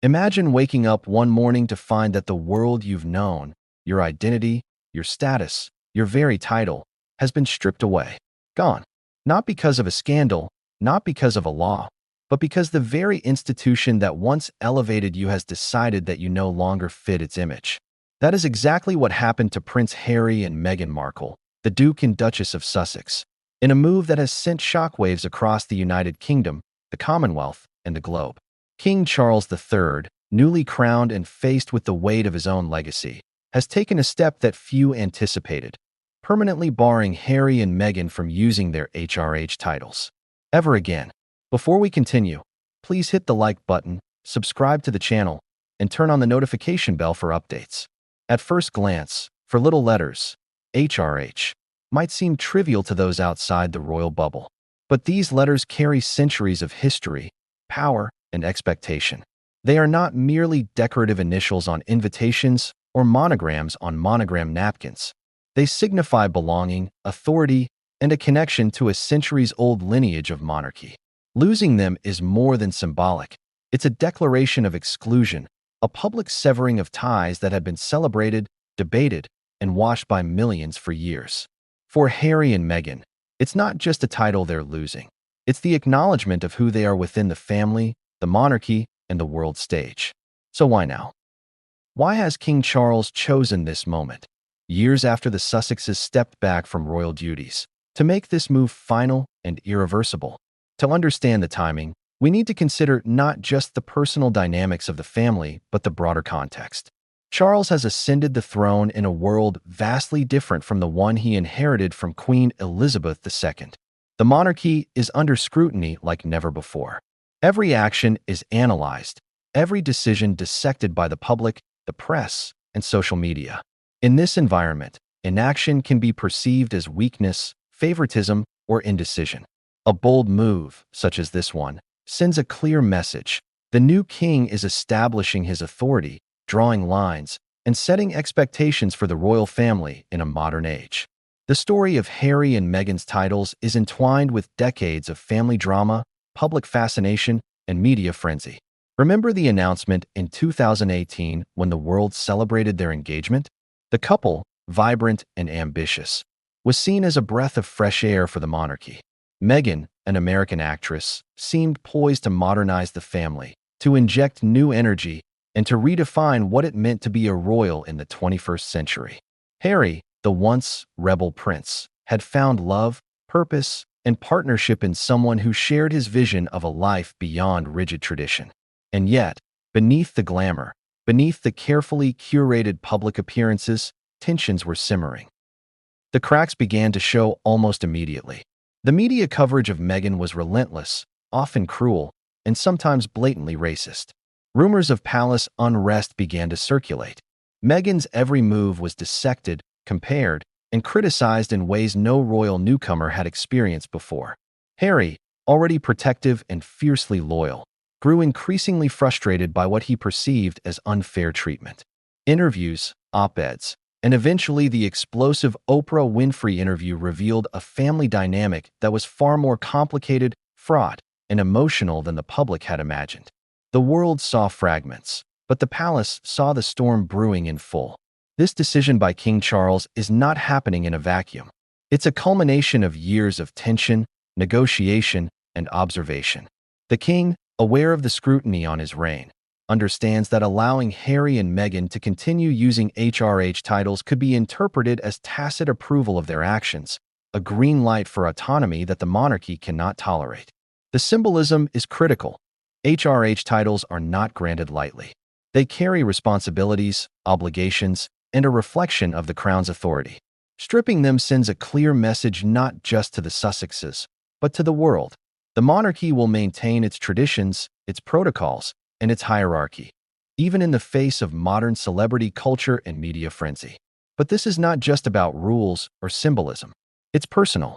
Imagine waking up one morning to find that the world you've known, your identity, your status, your very title, has been stripped away. Gone. Not because of a scandal, not because of a law, but because the very institution that once elevated you has decided that you no longer fit its image. That is exactly what happened to Prince Harry and Meghan Markle, the Duke and Duchess of Sussex, in a move that has sent shockwaves across the United Kingdom, the Commonwealth, and the globe. King Charles III, newly crowned and faced with the weight of his own legacy, has taken a step that few anticipated, permanently barring Harry and Meghan from using their HRH titles ever again. Before we continue, please hit the like button, subscribe to the channel, and turn on the notification bell for updates. At first glance, for little letters, HRH might seem trivial to those outside the royal bubble, but these letters carry centuries of history, power, and expectation. They are not merely decorative initials on invitations or monograms on monogram napkins. They signify belonging, authority, and a connection to a centuries-old lineage of monarchy. Losing them is more than symbolic. It's a declaration of exclusion, a public severing of ties that had been celebrated, debated, and watched by millions for years. For Harry and Meghan, it's not just a title they're losing. It's the acknowledgement of who they are within the family, the monarchy, and the world stage. So why now? Why has King Charles chosen this moment, years after the Sussexes stepped back from royal duties, to make this move final and irreversible? To understand the timing, we need to consider not just the personal dynamics of the family, but the broader context. Charles has ascended the throne in a world vastly different from the one he inherited from Queen Elizabeth II. The monarchy is under scrutiny like never before. Every action is analyzed, every decision dissected by the public, the press, and social media. In this environment, inaction can be perceived as weakness, favoritism, or indecision. A bold move, such as this one, sends a clear message. The new king is establishing his authority, drawing lines, and setting expectations for the royal family in a modern age. The story of Harry and Meghan's titles is entwined with decades of family drama, public fascination, and media frenzy. Remember the announcement in 2018 when the world celebrated their engagement? The couple, vibrant and ambitious, was seen as a breath of fresh air for the monarchy. Meghan, an American actress, seemed poised to modernize the family, to inject new energy, and to redefine what it meant to be a royal in the 21st century. Harry, the once rebel prince, had found love, purpose, and partnership in someone who shared his vision of a life beyond rigid tradition. And yet, beneath the glamour, beneath the carefully curated public appearances, tensions were simmering. The cracks began to show almost immediately. The media coverage of Meghan was relentless, often cruel, and sometimes blatantly racist. Rumors of palace unrest began to circulate. Meghan's every move was dissected, compared, and criticized in ways no royal newcomer had experienced before. Harry, already protective and fiercely loyal, grew increasingly frustrated by what he perceived as unfair treatment. Interviews, op-eds, and eventually the explosive Oprah Winfrey interview revealed a family dynamic that was far more complicated, fraught, and emotional than the public had imagined. The world saw fragments, but the palace saw the storm brewing in full. This decision by King Charles is not happening in a vacuum. It's a culmination of years of tension, negotiation, and observation. The king, aware of the scrutiny on his reign, understands that allowing Harry and Meghan to continue using HRH titles could be interpreted as tacit approval of their actions, a green light for autonomy that the monarchy cannot tolerate. The symbolism is critical. HRH titles are not granted lightly. They carry responsibilities, obligations, and a reflection of the crown's authority. Stripping them sends a clear message not just to the Sussexes, but to the world. The monarchy will maintain its traditions, its protocols, and its hierarchy, even in the face of modern celebrity culture and media frenzy. But this is not just about rules or symbolism. It's personal.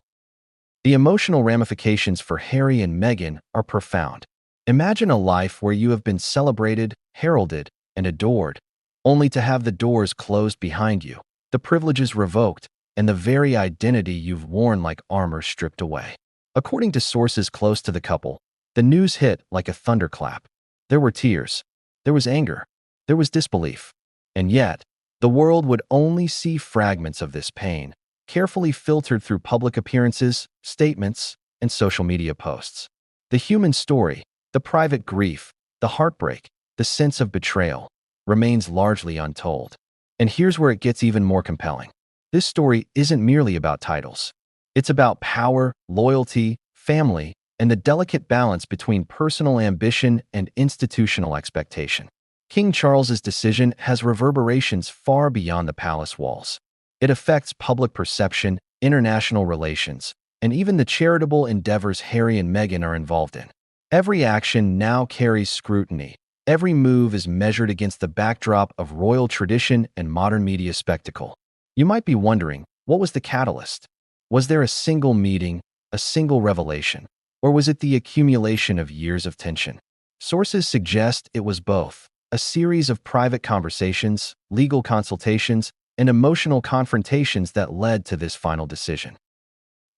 The emotional ramifications for Harry and Meghan are profound. Imagine a life where you have been celebrated, heralded, and adored, only to have the doors closed behind you, the privileges revoked, and the very identity you've worn like armor stripped away. According to sources close to the couple, the news hit like a thunderclap. There were tears. There was anger. There was disbelief. And yet, the world would only see fragments of this pain, carefully filtered through public appearances, statements, and social media posts. The human story, the private grief, the heartbreak, the sense of betrayal, remains largely untold. And here's where it gets even more compelling. This story isn't merely about titles. It's about power, loyalty, family, and the delicate balance between personal ambition and institutional expectation. King Charles's decision has reverberations far beyond the palace walls. It affects public perception, international relations, and even the charitable endeavors Harry and Meghan are involved in. Every action now carries scrutiny. Every move is measured against the backdrop of royal tradition and modern media spectacle. You might be wondering, what was the catalyst? Was there a single meeting, a single revelation, or was it the accumulation of years of tension? Sources suggest it was both, a series of private conversations, legal consultations, and emotional confrontations that led to this final decision.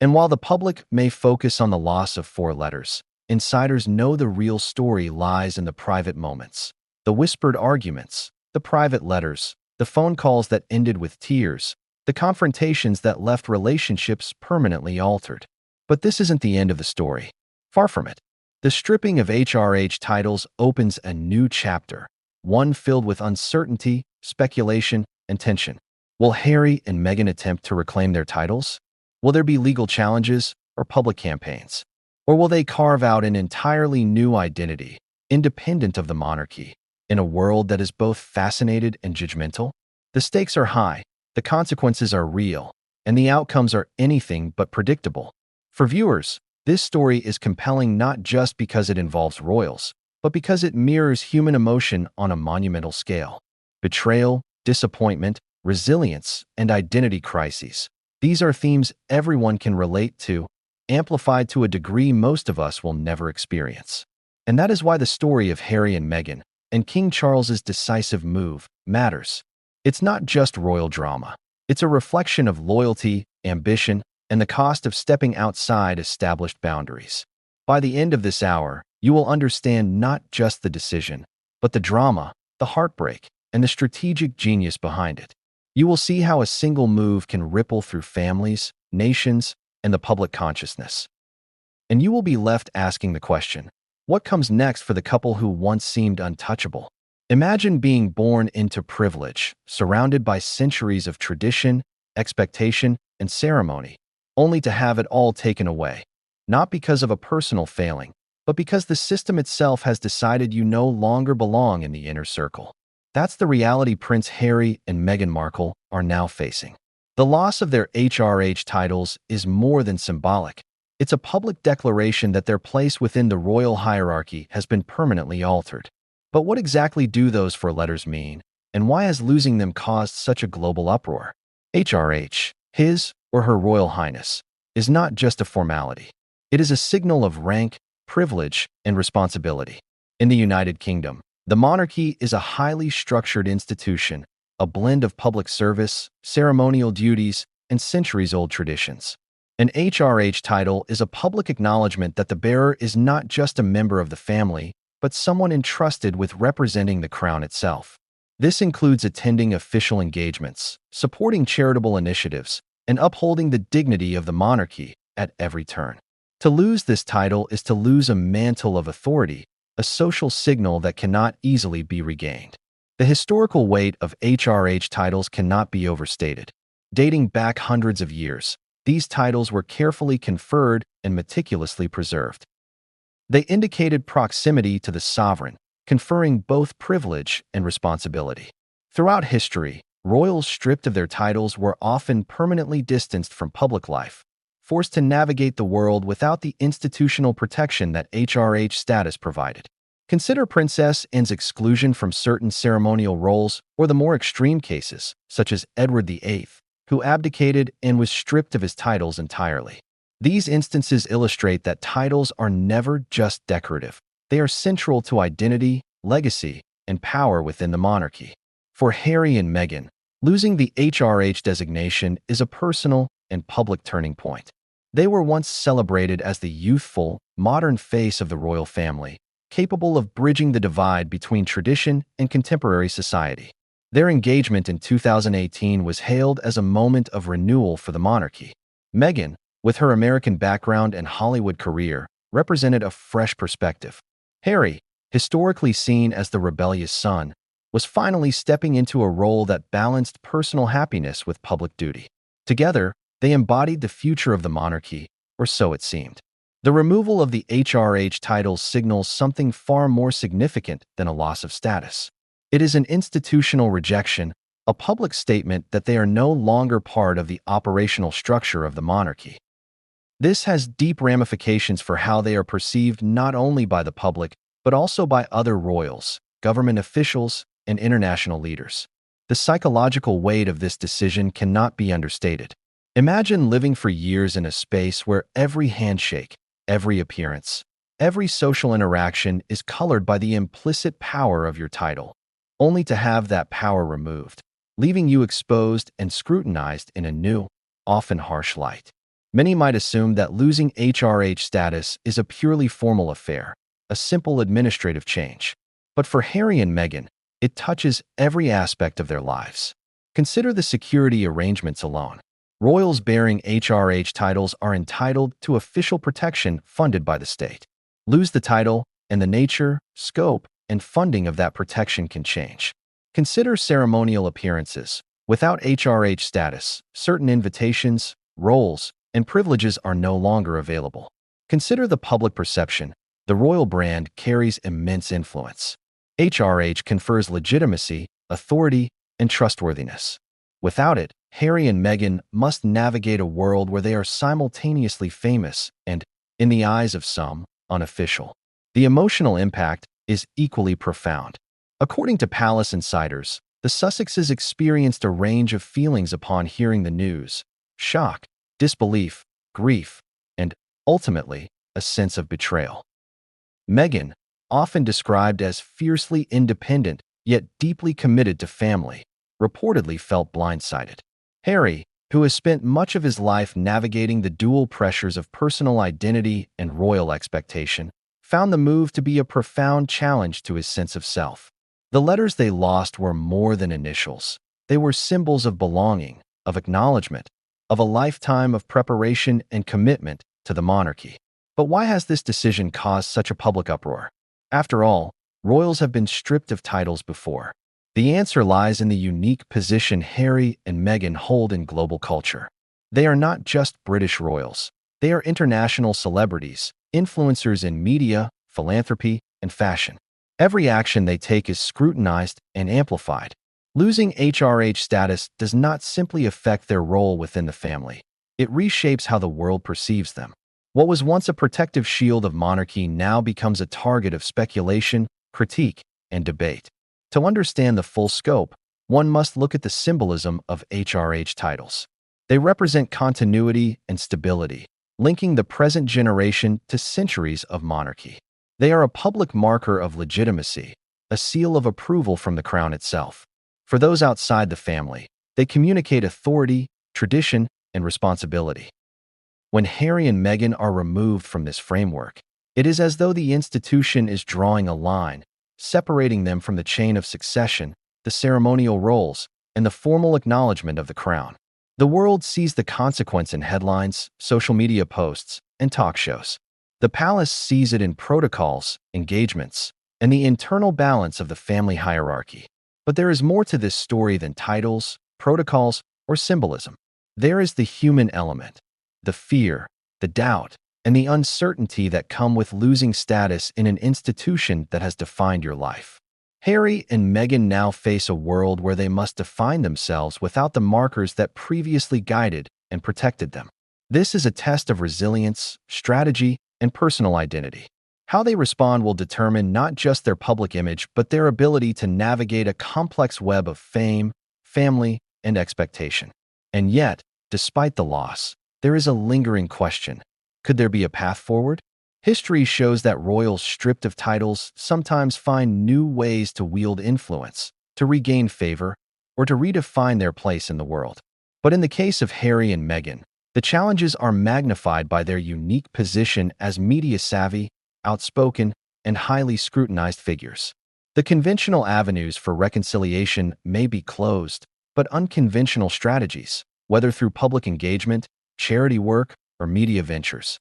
And while the public may focus on the loss of 4 letters, insiders know the real story lies in the private moments. The whispered arguments, the private letters, the phone calls that ended with tears, the confrontations that left relationships permanently altered. But this isn't the end of the story. Far from it. The stripping of HRH titles opens a new chapter, one filled with uncertainty, speculation, and tension. Will Harry and Meghan attempt to reclaim their titles? Will there be legal challenges or public campaigns? Or will they carve out an entirely new identity, independent of the monarchy, in a world that is both fascinated and judgmental? The stakes are high, the consequences are real, and the outcomes are anything but predictable. For viewers, this story is compelling not just because it involves royals, but because it mirrors human emotion on a monumental scale. Betrayal, disappointment, resilience, and identity crises. These are themes everyone can relate to, amplified to a degree most of us will never experience. And that is why the story of Harry and Meghan, and King Charles's decisive move, matters. It's not just royal drama. It's a reflection of loyalty, ambition, and the cost of stepping outside established boundaries. By the end of this hour, you will understand not just the decision, but the drama, the heartbreak, and the strategic genius behind it. You will see how a single move can ripple through families, nations, and the public consciousness. And you will be left asking the question, what comes next for the couple who once seemed untouchable? Imagine being born into privilege, surrounded by centuries of tradition, expectation, and ceremony, only to have it all taken away, not because of a personal failing, but because the system itself has decided you no longer belong in the inner circle. That's the reality Prince Harry and Meghan Markle are now facing. The loss of their HRH titles is more than symbolic. It's a public declaration that their place within the royal hierarchy has been permanently altered. But what exactly do those 4 letters mean, and why has losing them caused such a global uproar? HRH, His or Her Royal Highness, is not just a formality. It is a signal of rank, privilege, and responsibility. In the United Kingdom, the monarchy is a highly structured institution, a blend of public service, ceremonial duties, and centuries-old traditions. An HRH title is a public acknowledgement that the bearer is not just a member of the family, but someone entrusted with representing the crown itself. This includes attending official engagements, supporting charitable initiatives, and upholding the dignity of the monarchy at every turn. To lose this title is to lose a mantle of authority, a social signal that cannot easily be regained. The historical weight of HRH titles cannot be overstated. Dating back hundreds of years, these titles were carefully conferred and meticulously preserved. They indicated proximity to the sovereign, conferring both privilege and responsibility. Throughout history, royals stripped of their titles were often permanently distanced from public life, forced to navigate the world without the institutional protection that HRH status provided. Consider Princess Anne's exclusion from certain ceremonial roles, or the more extreme cases, such as Edward VIII, who abdicated and was stripped of his titles entirely. These instances illustrate that titles are never just decorative. They are central to identity, legacy, and power within the monarchy. For Harry and Meghan, losing the HRH designation is a personal and public turning point. They were once celebrated as the youthful, modern face of the royal family, capable of bridging the divide between tradition and contemporary society. Their engagement in 2018 was hailed as a moment of renewal for the monarchy. Meghan, with her American background and Hollywood career, represented a fresh perspective. Harry, historically seen as the rebellious son, was finally stepping into a role that balanced personal happiness with public duty. Together, they embodied the future of the monarchy, or so it seemed. The removal of the HRH titles signals something far more significant than a loss of status. It is an institutional rejection, a public statement that they are no longer part of the operational structure of the monarchy. This has deep ramifications for how they are perceived not only by the public, but also by other royals, government officials, and international leaders. The psychological weight of this decision cannot be understated. Imagine living for years in a space where every handshake, every appearance, every social interaction is colored by the implicit power of your title, only to have that power removed, leaving you exposed and scrutinized in a new, often harsh light. Many might assume that losing HRH status is a purely formal affair, a simple administrative change. But for Harry and Meghan, it touches every aspect of their lives. Consider the security arrangements alone. Royals bearing HRH titles are entitled to official protection funded by the state. Lose the title, and the nature, scope, and funding of that protection can change. Consider ceremonial appearances. Without HRH status, certain invitations, roles, and privileges are no longer available. Consider the public perception. The royal brand carries immense influence. HRH confers legitimacy, authority, and trustworthiness. Without it, Harry and Meghan must navigate a world where they are simultaneously famous and, in the eyes of some, unofficial. The emotional impact is equally profound. According to Palace insiders, the Sussexes experienced a range of feelings upon hearing the news: shock, disbelief, grief, and, ultimately, a sense of betrayal. Meghan, often described as fiercely independent yet deeply committed to family, reportedly felt blindsided. Harry, who has spent much of his life navigating the dual pressures of personal identity and royal expectation, found the move to be a profound challenge to his sense of self. The letters they lost were more than initials. They were symbols of belonging, of acknowledgement, of a lifetime of preparation and commitment to the monarchy. But why has this decision caused such a public uproar? After all, royals have been stripped of titles before. The answer lies in the unique position Harry and Meghan hold in global culture. They are not just British royals. They are international celebrities, influencers in media, philanthropy, and fashion. Every action they take is scrutinized and amplified. Losing HRH status does not simply affect their role within the family. It reshapes how the world perceives them. What was once a protective shield of monarchy now becomes a target of speculation, critique, and debate. To understand the full scope, one must look at the symbolism of HRH titles. They represent continuity and stability, linking the present generation to centuries of monarchy. They are a public marker of legitimacy, a seal of approval from the crown itself. For those outside the family, they communicate authority, tradition, and responsibility. When Harry and Meghan are removed from this framework, it is as though the institution is drawing a line, separating them from the chain of succession, the ceremonial roles, and the formal acknowledgement of the crown. The world sees the consequence in headlines, social media posts, and talk shows. The palace sees it in protocols, engagements, and the internal balance of the family hierarchy. But there is more to this story than titles, protocols, or symbolism. There is the human element, the fear, the doubt, and the uncertainty that come with losing status in an institution that has defined your life. Harry and Meghan now face a world where they must define themselves without the markers that previously guided and protected them. This is a test of resilience, strategy, and personal identity. How they respond will determine not just their public image, but their ability to navigate a complex web of fame, family, and expectation. And yet, despite the loss, there is a lingering question. Could there be a path forward? History shows that royals stripped of titles sometimes find new ways to wield influence, to regain favor, or to redefine their place in the world. But in the case of Harry and Meghan, the challenges are magnified by their unique position as media-savvy, outspoken, and highly scrutinized figures. The conventional avenues for reconciliation may be closed, but unconventional strategies, whether through public engagement, charity work, or media ventures,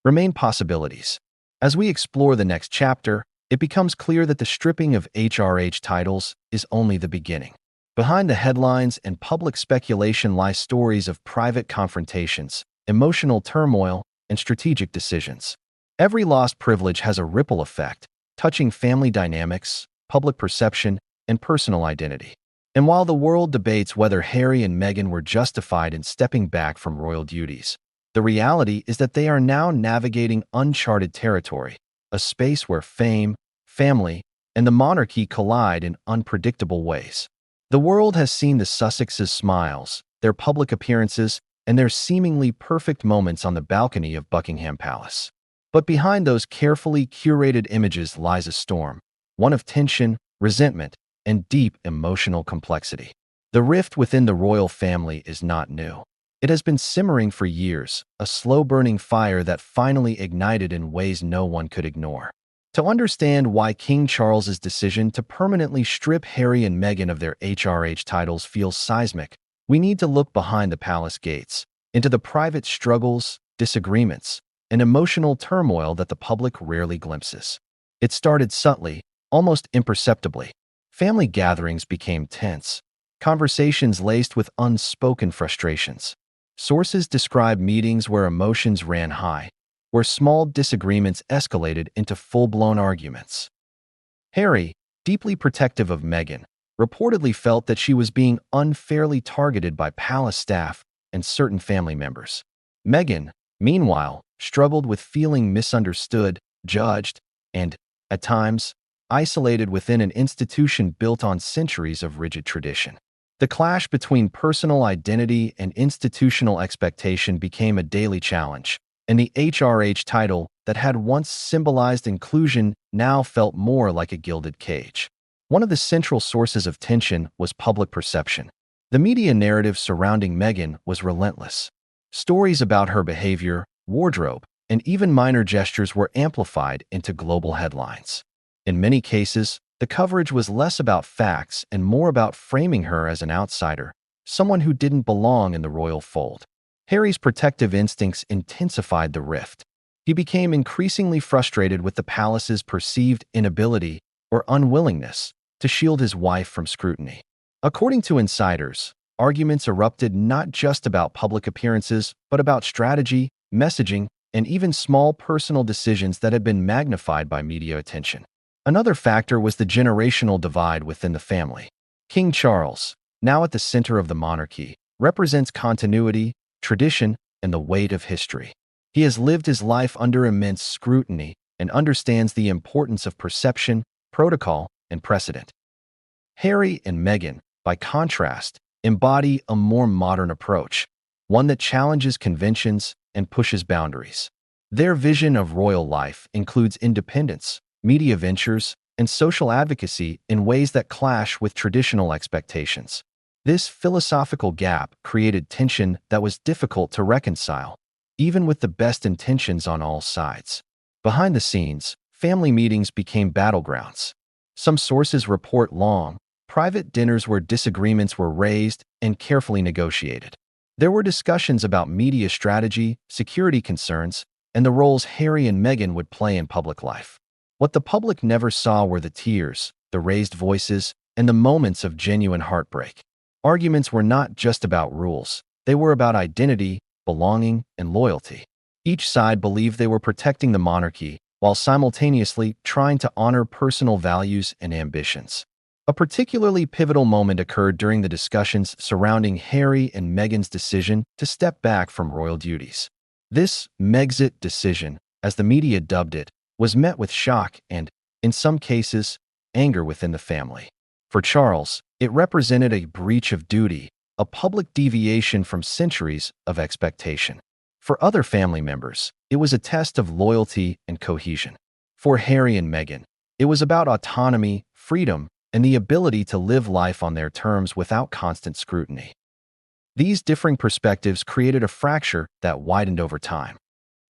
remain possibilities. As we explore the next chapter, it becomes clear that the stripping of HRH titles is only the beginning. Behind the headlines and public speculation lie stories of private confrontations, emotional turmoil, and strategic decisions. Every lost privilege has a ripple effect, touching family dynamics, public perception, and personal identity. And while the world debates whether Harry and Meghan were justified in stepping back from royal duties, the reality is that they are now navigating uncharted territory, a space where fame, family, and the monarchy collide in unpredictable ways. The world has seen the Sussexes' smiles, their public appearances, and their seemingly perfect moments on the balcony of Buckingham Palace. But behind those carefully curated images lies a storm, one of tension, resentment, and deep emotional complexity. The rift within the royal family is not new. It has been simmering for years, a slow-burning fire that finally ignited in ways no one could ignore. To understand why King Charles's decision to permanently strip Harry and Meghan of their HRH titles feels seismic, we need to look behind the palace gates, into the private struggles, disagreements, and emotional turmoil that the public rarely glimpses. It started subtly, almost imperceptibly. Family gatherings became tense, conversations laced with unspoken frustrations. Sources describe meetings where emotions ran high, where small disagreements escalated into full-blown arguments. Harry, deeply protective of Meghan, reportedly felt that she was being unfairly targeted by palace staff and certain family members. Meghan, meanwhile, struggled with feeling misunderstood, judged, and, at times, isolated within an institution built on centuries of rigid tradition. The clash between personal identity and institutional expectation became a daily challenge, and the HRH title that had once symbolized inclusion now felt more like a gilded cage. One of the central sources of tension was public perception. The media narrative surrounding Meghan was relentless. Stories about her behavior, wardrobe, and even minor gestures were amplified into global headlines. In many cases, the coverage was less about facts and more about framing her as an outsider, someone who didn't belong in the royal fold. Harry's protective instincts intensified the rift. He became increasingly frustrated with the palace's perceived inability or unwillingness to shield his wife from scrutiny. According to insiders, arguments erupted not just about public appearances, but about strategy, messaging, and even small personal decisions that had been magnified by media attention. Another factor was the generational divide within the family. King Charles, now at the center of the monarchy, represents continuity, tradition, and the weight of history. He has lived his life under immense scrutiny and understands the importance of perception, protocol, and precedent. Harry and Meghan, by contrast, embody a more modern approach, one that challenges conventions and pushes boundaries. Their vision of royal life includes independence, media ventures, and social advocacy in ways that clash with traditional expectations. This philosophical gap created tension that was difficult to reconcile, even with the best intentions on all sides. Behind the scenes, family meetings became battlegrounds. Some sources report long, private dinners where disagreements were raised and carefully negotiated. There were discussions about media strategy, security concerns, and the roles Harry and Meghan would play in public life. What the public never saw were the tears, the raised voices, and the moments of genuine heartbreak. Arguments were not just about rules. They were about identity, belonging, and loyalty. Each side believed they were protecting the monarchy while simultaneously trying to honor personal values and ambitions. A particularly pivotal moment occurred during the discussions surrounding Harry and Meghan's decision to step back from royal duties. This Megxit decision, as the media dubbed it, was met with shock and, in some cases, anger within the family. For Charles, it represented a breach of duty, a public deviation from centuries of expectation. For other family members, it was a test of loyalty and cohesion. For Harry and Meghan, it was about autonomy, freedom, and the ability to live life on their terms without constant scrutiny. These differing perspectives created a fracture that widened over time.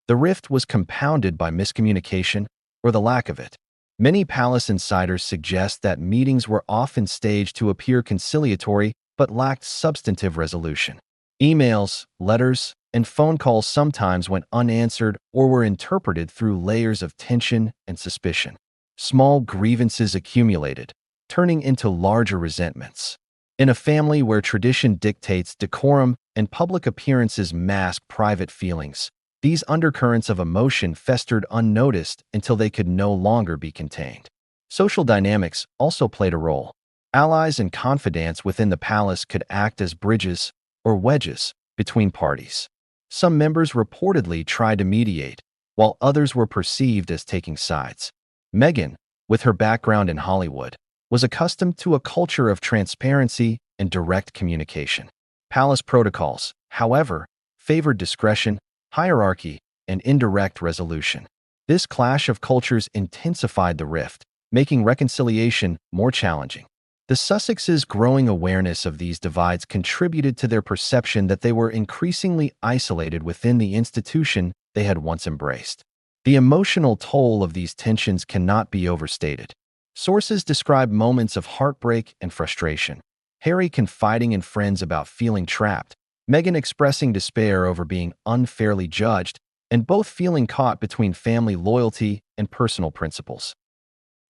The rift was compounded by miscommunication, or the lack of it. Many palace insiders suggest that meetings were often staged to appear conciliatory but lacked substantive resolution. Emails, letters, and phone calls sometimes went unanswered or were interpreted through layers of tension and suspicion. Small grievances accumulated, turning into larger resentments. In a family where tradition dictates decorum and public appearances mask private feelings, these undercurrents of emotion festered unnoticed until they could no longer be contained. Social dynamics also played a role. Allies and confidants within the palace could act as bridges or wedges between parties. Some members reportedly tried to mediate, while others were perceived as taking sides. Meghan, with her background in Hollywood, was accustomed to a culture of transparency and direct communication. Palace protocols, however, favored discretion, hierarchy, and indirect resolution. This clash of cultures intensified the rift, making reconciliation more challenging. The Sussexes' growing awareness of these divides contributed to their perception that they were increasingly isolated within the institution they had once embraced. The emotional toll of these tensions cannot be overstated. Sources describe moments of heartbreak and frustration. Harry confiding in friends about feeling trapped, Meghan expressing despair over being unfairly judged, and both feeling caught between family loyalty and personal principles.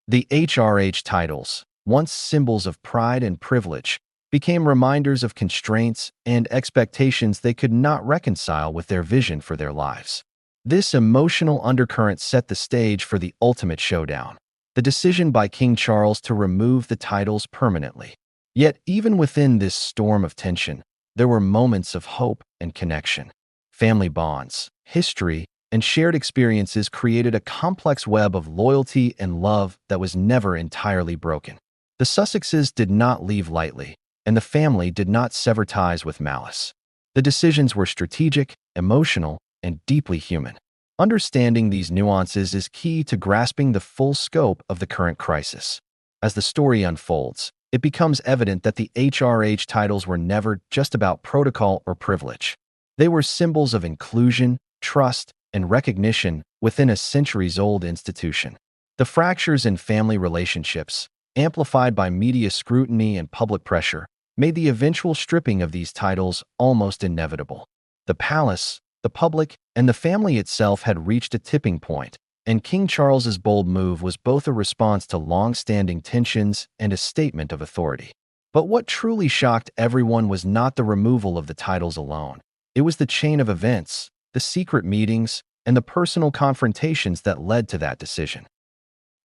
The HRH titles, once symbols of pride and privilege, became reminders of constraints and expectations they could not reconcile with their vision for their lives. This emotional undercurrent set the stage for the ultimate showdown, the decision by King Charles to remove the titles permanently. Yet, even within this storm of tension, there were moments of hope and connection. Family bonds, history, and shared experiences created a complex web of loyalty and love that was never entirely broken. The Sussexes did not leave lightly, and the family did not sever ties with malice. The decisions were strategic, emotional, and deeply human. Understanding these nuances is key to grasping the full scope of the current crisis. As the story unfolds, it becomes evident that the HRH titles were never just about protocol or privilege. They were symbols of inclusion, trust, and recognition within a centuries-old institution. The fractures in family relationships, amplified by media scrutiny and public pressure, made the eventual stripping of these titles almost inevitable. The palace, the public, and the family itself had reached a tipping point, and King Charles's bold move was both a response to long-standing tensions and a statement of authority. But what truly shocked everyone was not the removal of the titles alone. It was the chain of events, the secret meetings, and the personal confrontations that led to that decision.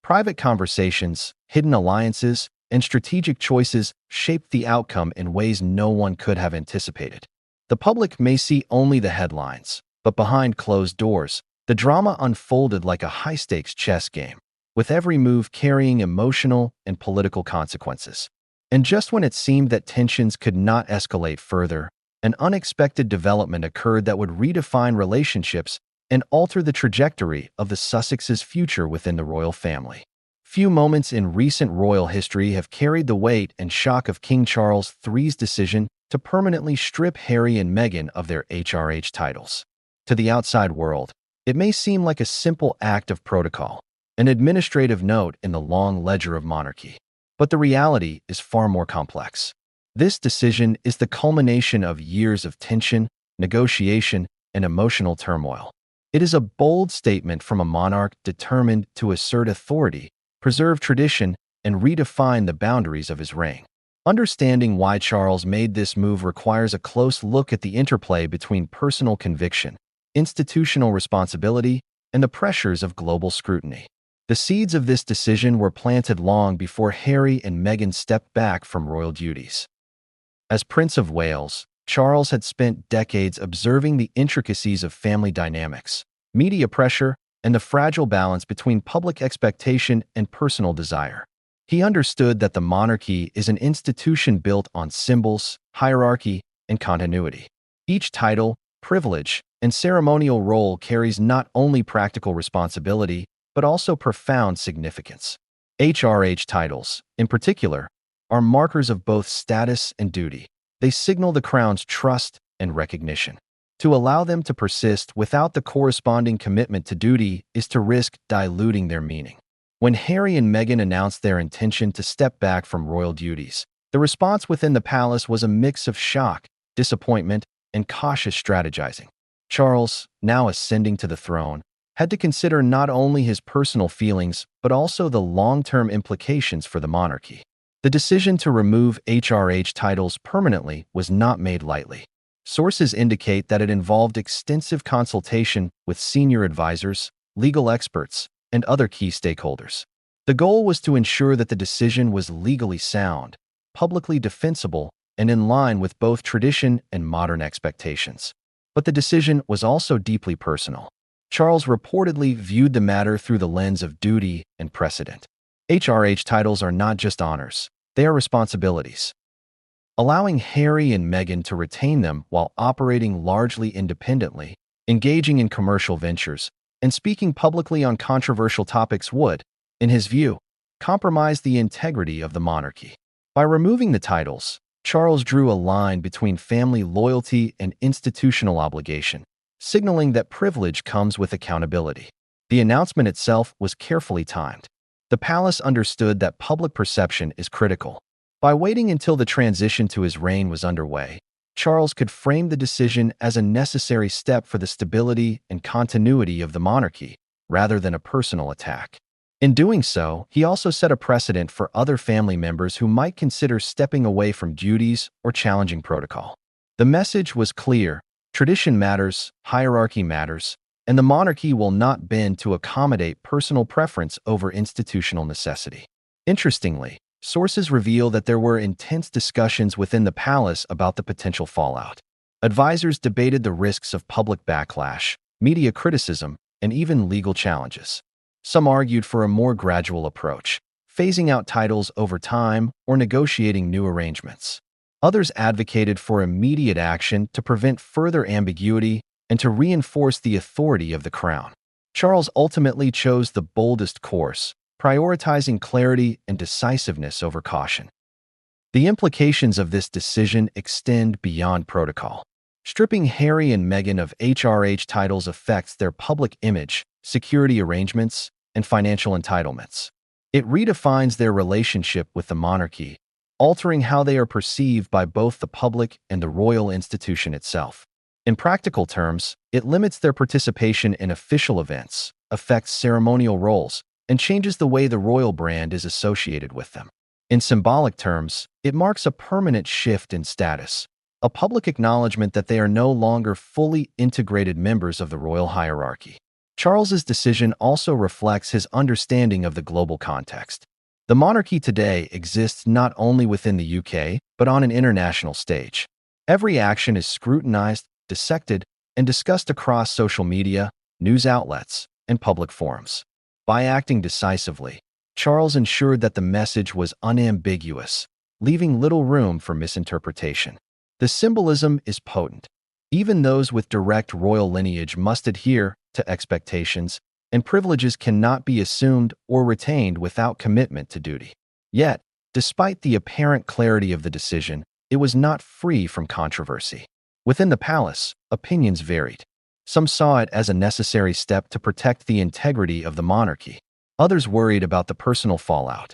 Private conversations, hidden alliances, and strategic choices shaped the outcome in ways no one could have anticipated. The public may see only the headlines, but behind closed doors, the drama unfolded like a high-stakes chess game, with every move carrying emotional and political consequences. And just when it seemed that tensions could not escalate further, an unexpected development occurred that would redefine relationships and alter the trajectory of the Sussexes' future within the royal family. Few moments in recent royal history have carried the weight and shock of King Charles III's decision to permanently strip Harry and Meghan of their HRH titles. To the outside world, it may seem like a simple act of protocol, an administrative note in the long ledger of monarchy. But the reality is far more complex. This decision is the culmination of years of tension, negotiation, and emotional turmoil. It is a bold statement from a monarch determined to assert authority, preserve tradition, and redefine the boundaries of his reign. Understanding why Charles made this move requires a close look at the interplay between personal conviction, institutional responsibility, and the pressures of global scrutiny. The seeds of this decision were planted long before Harry and Meghan stepped back from royal duties. As Prince of Wales, Charles had spent decades observing the intricacies of family dynamics, media pressure, and the fragile balance between public expectation and personal desire. He understood that the monarchy is an institution built on symbols, hierarchy, and continuity. Each title, privilege, and ceremonial role carries not only practical responsibility, but also profound significance. HRH titles, in particular, are markers of both status and duty. They signal the crown's trust and recognition. To allow them to persist without the corresponding commitment to duty is to risk diluting their meaning. When Harry and Meghan announced their intention to step back from royal duties, the response within the palace was a mix of shock, disappointment, and cautious strategizing. Charles, now ascending to the throne, had to consider not only his personal feelings but also the long-term implications for the monarchy. The decision to remove HRH titles permanently was not made lightly. Sources indicate that it involved extensive consultation with senior advisors, legal experts, and other key stakeholders. The goal was to ensure that the decision was legally sound, publicly defensible, and in line with both tradition and modern expectations. But the decision was also deeply personal. Charles reportedly viewed the matter through the lens of duty and precedent. HRH titles are not just honors, they are responsibilities. Allowing Harry and Meghan to retain them while operating largely independently, engaging in commercial ventures, and speaking publicly on controversial topics would, in his view, compromise the integrity of the monarchy. By removing the titles, Charles drew a line between family loyalty and institutional obligation, signaling that privilege comes with accountability. The announcement itself was carefully timed. The palace understood that public perception is critical. By waiting until the transition to his reign was underway, Charles could frame the decision as a necessary step for the stability and continuity of the monarchy, rather than a personal attack. In doing so, he also set a precedent for other family members who might consider stepping away from duties or challenging protocol. The message was clear: tradition matters, hierarchy matters, and the monarchy will not bend to accommodate personal preference over institutional necessity. Interestingly, sources reveal that there were intense discussions within the palace about the potential fallout. Advisors debated the risks of public backlash, media criticism, and even legal challenges. Some argued for a more gradual approach, phasing out titles over time or negotiating new arrangements. Others advocated for immediate action to prevent further ambiguity and to reinforce the authority of the crown. Charles ultimately chose the boldest course, prioritizing clarity and decisiveness over caution. The implications of this decision extend beyond protocol. Stripping Harry and Meghan of HRH titles affects their public image, security arrangements, and financial entitlements. It redefines their relationship with the monarchy, altering how they are perceived by both the public and the royal institution itself. In practical terms, it limits their participation in official events, affects ceremonial roles, and changes the way the royal brand is associated with them. In symbolic terms, it marks a permanent shift in status, a public acknowledgement that they are no longer fully integrated members of the royal hierarchy. Charles's decision also reflects his understanding of the global context. The monarchy today exists not only within the UK, but on an international stage. Every action is scrutinized, dissected, and discussed across social media, news outlets, and public forums. By acting decisively, Charles ensured that the message was unambiguous, leaving little room for misinterpretation. The symbolism is potent. Even those with direct royal lineage must adhere to expectations, and privileges cannot be assumed or retained without commitment to duty. Yet, despite the apparent clarity of the decision, it was not free from controversy. Within the palace, opinions varied. Some saw it as a necessary step to protect the integrity of the monarchy. Others worried about the personal fallout,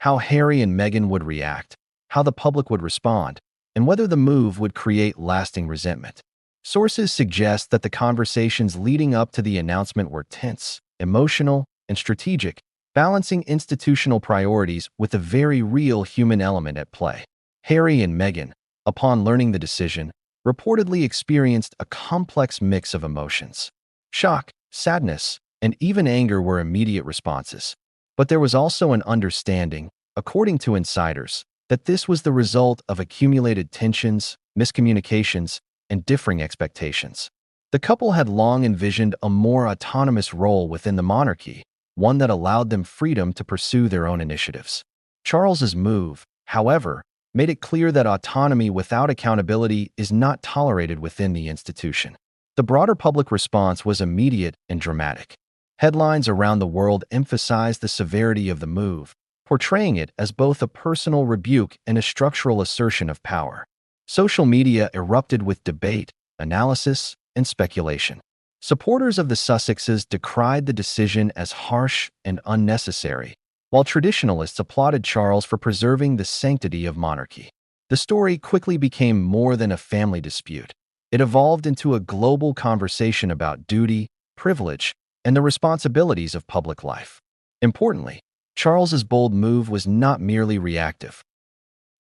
how Harry and Meghan would react, how the public would respond, and whether the move would create lasting resentment. Sources suggest that the conversations leading up to the announcement were tense, emotional, and strategic, balancing institutional priorities with a very real human element at play. Harry and Meghan, upon learning the decision, reportedly experienced a complex mix of emotions. Shock, sadness, and even anger were immediate responses. But there was also an understanding, according to insiders, that this was the result of accumulated tensions, miscommunications, and differing expectations. The couple had long envisioned a more autonomous role within the monarchy, one that allowed them freedom to pursue their own initiatives. Charles's move, however, made it clear that autonomy without accountability is not tolerated within the institution. The broader public response was immediate and dramatic. Headlines around the world emphasized the severity of the move, portraying it as both a personal rebuke and a structural assertion of power. Social media erupted with debate, analysis, and speculation. Supporters of the Sussexes decried the decision as harsh and unnecessary, while traditionalists applauded Charles for preserving the sanctity of monarchy. The story quickly became more than a family dispute. It evolved into a global conversation about duty, privilege, and the responsibilities of public life. Importantly, Charles's bold move was not merely reactive.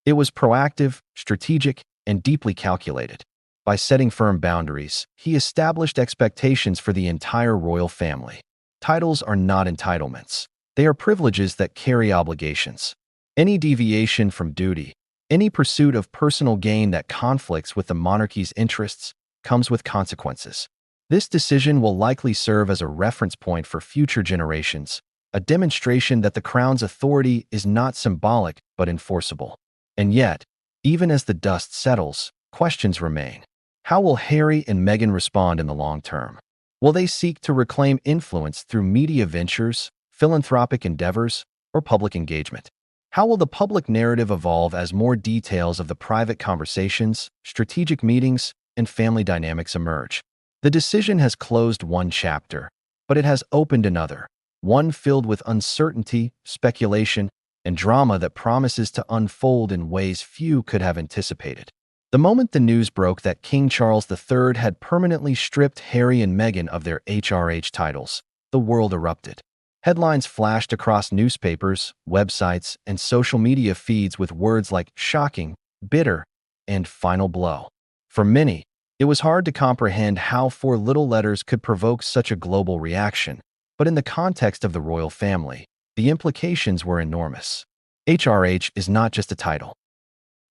It was proactive, strategic, and deeply calculated. By setting firm boundaries, he established expectations for the entire royal family. Titles are not entitlements. They are privileges that carry obligations. Any deviation from duty, any pursuit of personal gain that conflicts with the monarchy's interests, comes with consequences. This decision will likely serve as a reference point for future generations, a demonstration that the crown's authority is not symbolic but enforceable. And yet, even as the dust settles, questions remain. How will Harry and Meghan respond in the long term? Will they seek to reclaim influence through media ventures, philanthropic endeavors, or public engagement? How will the public narrative evolve as more details of the private conversations, strategic meetings, and family dynamics emerge? The decision has closed one chapter, but it has opened another, one filled with uncertainty, speculation, and drama that promises to unfold in ways few could have anticipated. The moment the news broke that King Charles III had permanently stripped Harry and Meghan of their HRH titles, the world erupted. Headlines flashed across newspapers, websites, and social media feeds with words like shocking, bitter, and final blow. For many, it was hard to comprehend how four little letters could provoke such a global reaction, but in the context of the royal family, the implications were enormous. HRH is not just a title.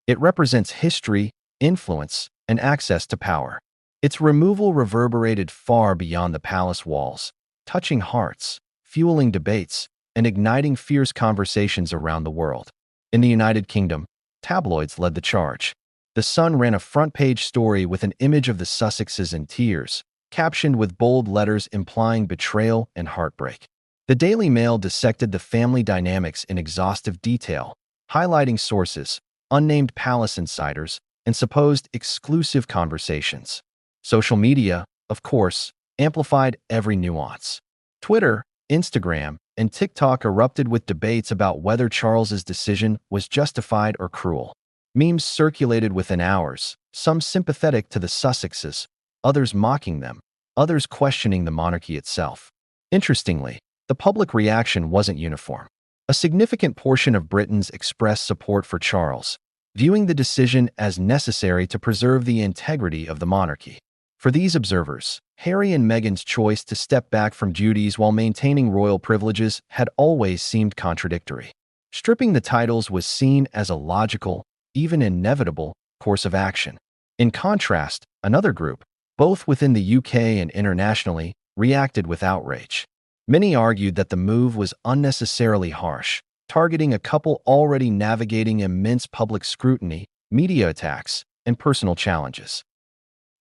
It represents history, influence, and access to power. Its removal reverberated far beyond the palace walls, touching hearts, fueling debates, and igniting fierce conversations around the world. In the United Kingdom, tabloids led the charge. The Sun ran a front-page story with an image of the Sussexes in tears, captioned with bold letters implying betrayal and heartbreak. The Daily Mail dissected the family dynamics in exhaustive detail, highlighting sources, unnamed palace insiders, and supposed exclusive conversations. Social media, of course, amplified every nuance. Twitter, Instagram, and TikTok erupted with debates about whether Charles's decision was justified or cruel. Memes circulated within hours, some sympathetic to the Sussexes, others mocking them, others questioning the monarchy itself. Interestingly, the public reaction wasn't uniform. A significant portion of Britons expressed support for Charles, viewing the decision as necessary to preserve the integrity of the monarchy. For these observers, Harry and Meghan's choice to step back from duties while maintaining royal privileges had always seemed contradictory. Stripping the titles was seen as a logical, even inevitable, course of action. In contrast, another group, both within the UK and internationally, reacted with outrage. Many argued that the move was unnecessarily harsh, targeting a couple already navigating immense public scrutiny, media attacks, and personal challenges.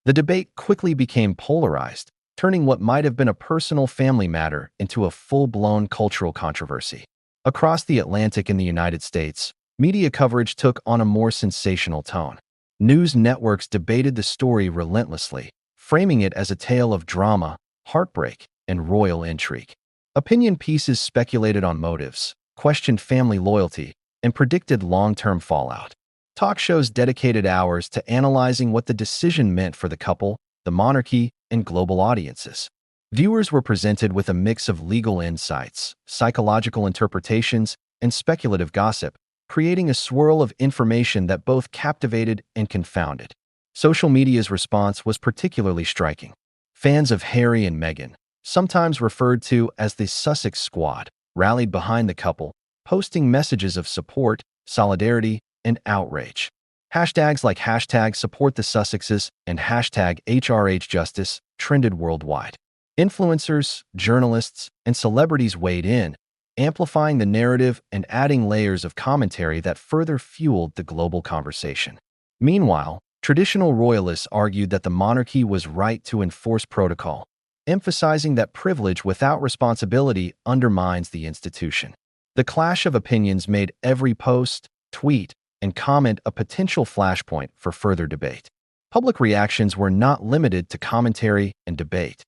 The debate quickly became polarized, turning what might have been a personal family matter into a full-blown cultural controversy. Across the Atlantic in the United States, media coverage took on a more sensational tone. News networks debated the story relentlessly, framing it as a tale of drama, heartbreak, and royal intrigue. Opinion pieces speculated on motives, questioned family loyalty, and predicted long-term fallout. Talk shows dedicated hours to analyzing what the decision meant for the couple, the monarchy, and global audiences. Viewers were presented with a mix of legal insights, psychological interpretations, and speculative gossip, creating a swirl of information that both captivated and confounded. Social media's response was particularly striking. Fans of Harry and Meghan, sometimes referred to as the Sussex Squad, rallied behind the couple, posting messages of support, solidarity, and outrage. Hashtags like #SupportTheSussexes and #HRHJustice trended worldwide. Influencers, journalists, and celebrities weighed in, amplifying the narrative and adding layers of commentary that further fueled the global conversation. Meanwhile, traditional royalists argued that the monarchy was right to enforce protocol, emphasizing that privilege without responsibility undermines the institution. The clash of opinions made every post, tweet, and comment a potential flashpoint for further debate. Public reactions were not limited to commentary and debate.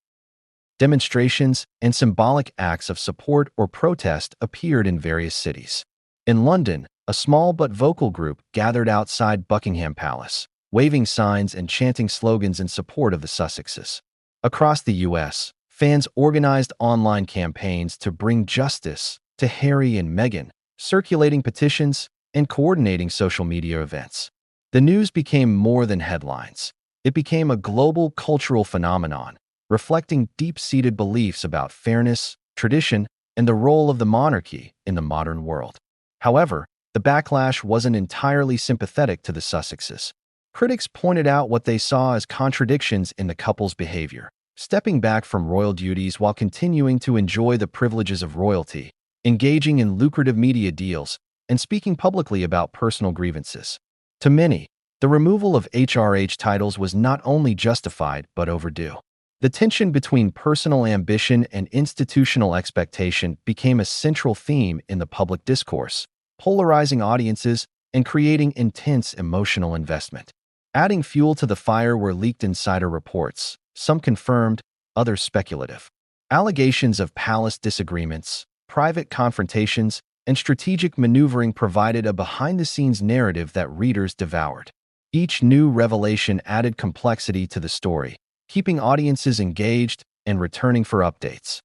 Demonstrations and symbolic acts of support or protest appeared in various cities. In London, a small but vocal group gathered outside Buckingham Palace, waving signs and chanting slogans in support of the Sussexes. Across the U.S., fans organized online campaigns to bring justice to Harry and Meghan, circulating petitions and coordinating social media events. The news became more than headlines. It became a global cultural phenomenon, reflecting deep-seated beliefs about fairness, tradition, and the role of the monarchy in the modern world. However, the backlash wasn't entirely sympathetic to the Sussexes. Critics pointed out what they saw as contradictions in the couple's behavior, stepping back from royal duties while continuing to enjoy the privileges of royalty, engaging in lucrative media deals, and speaking publicly about personal grievances. To many, the removal of HRH titles was not only justified but overdue. The tension between personal ambition and institutional expectation became a central theme in the public discourse, polarizing audiences and creating intense emotional investment. Adding fuel to the fire were leaked insider reports, some confirmed, others speculative. Allegations of palace disagreements, private confrontations, and strategic maneuvering provided a behind-the-scenes narrative that readers devoured. Each new revelation added complexity to the story, keeping audiences engaged and returning for updates.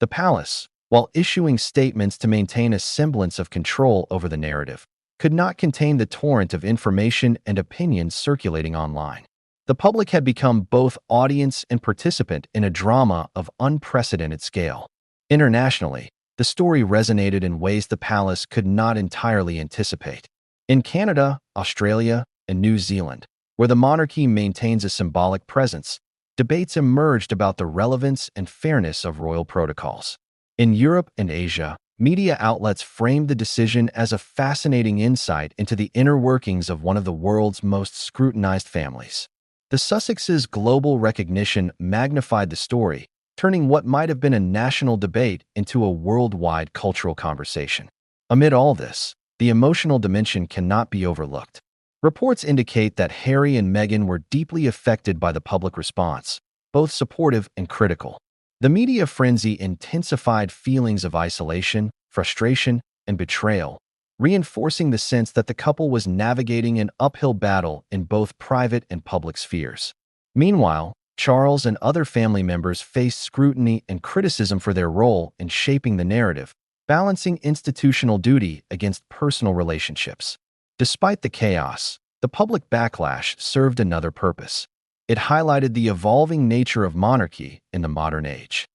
The palace, while issuing statements to maintain a semblance of control over the narrative, could not contain the torrent of information and opinions circulating online. The public had become both audience and participant in a drama of unprecedented scale. Internationally, the story resonated in ways the palace could not entirely anticipate. In Canada, Australia, and New Zealand, where the monarchy maintains a symbolic presence, debates emerged about the relevance and fairness of royal protocols. In Europe and Asia, media outlets framed the decision as a fascinating insight into the inner workings of one of the world's most scrutinized families. The Sussexes' global recognition magnified the story, turning what might have been a national debate into a worldwide cultural conversation. Amid all this, the emotional dimension cannot be overlooked. Reports indicate that Harry and Meghan were deeply affected by the public response, both supportive and critical. The media frenzy intensified feelings of isolation, frustration, and betrayal, reinforcing the sense that the couple was navigating an uphill battle in both private and public spheres. Meanwhile, Charles and other family members faced scrutiny and criticism for their role in shaping the narrative, balancing institutional duty against personal relationships. Despite the chaos, the public backlash served another purpose. It highlighted the evolving nature of monarchy in the modern age.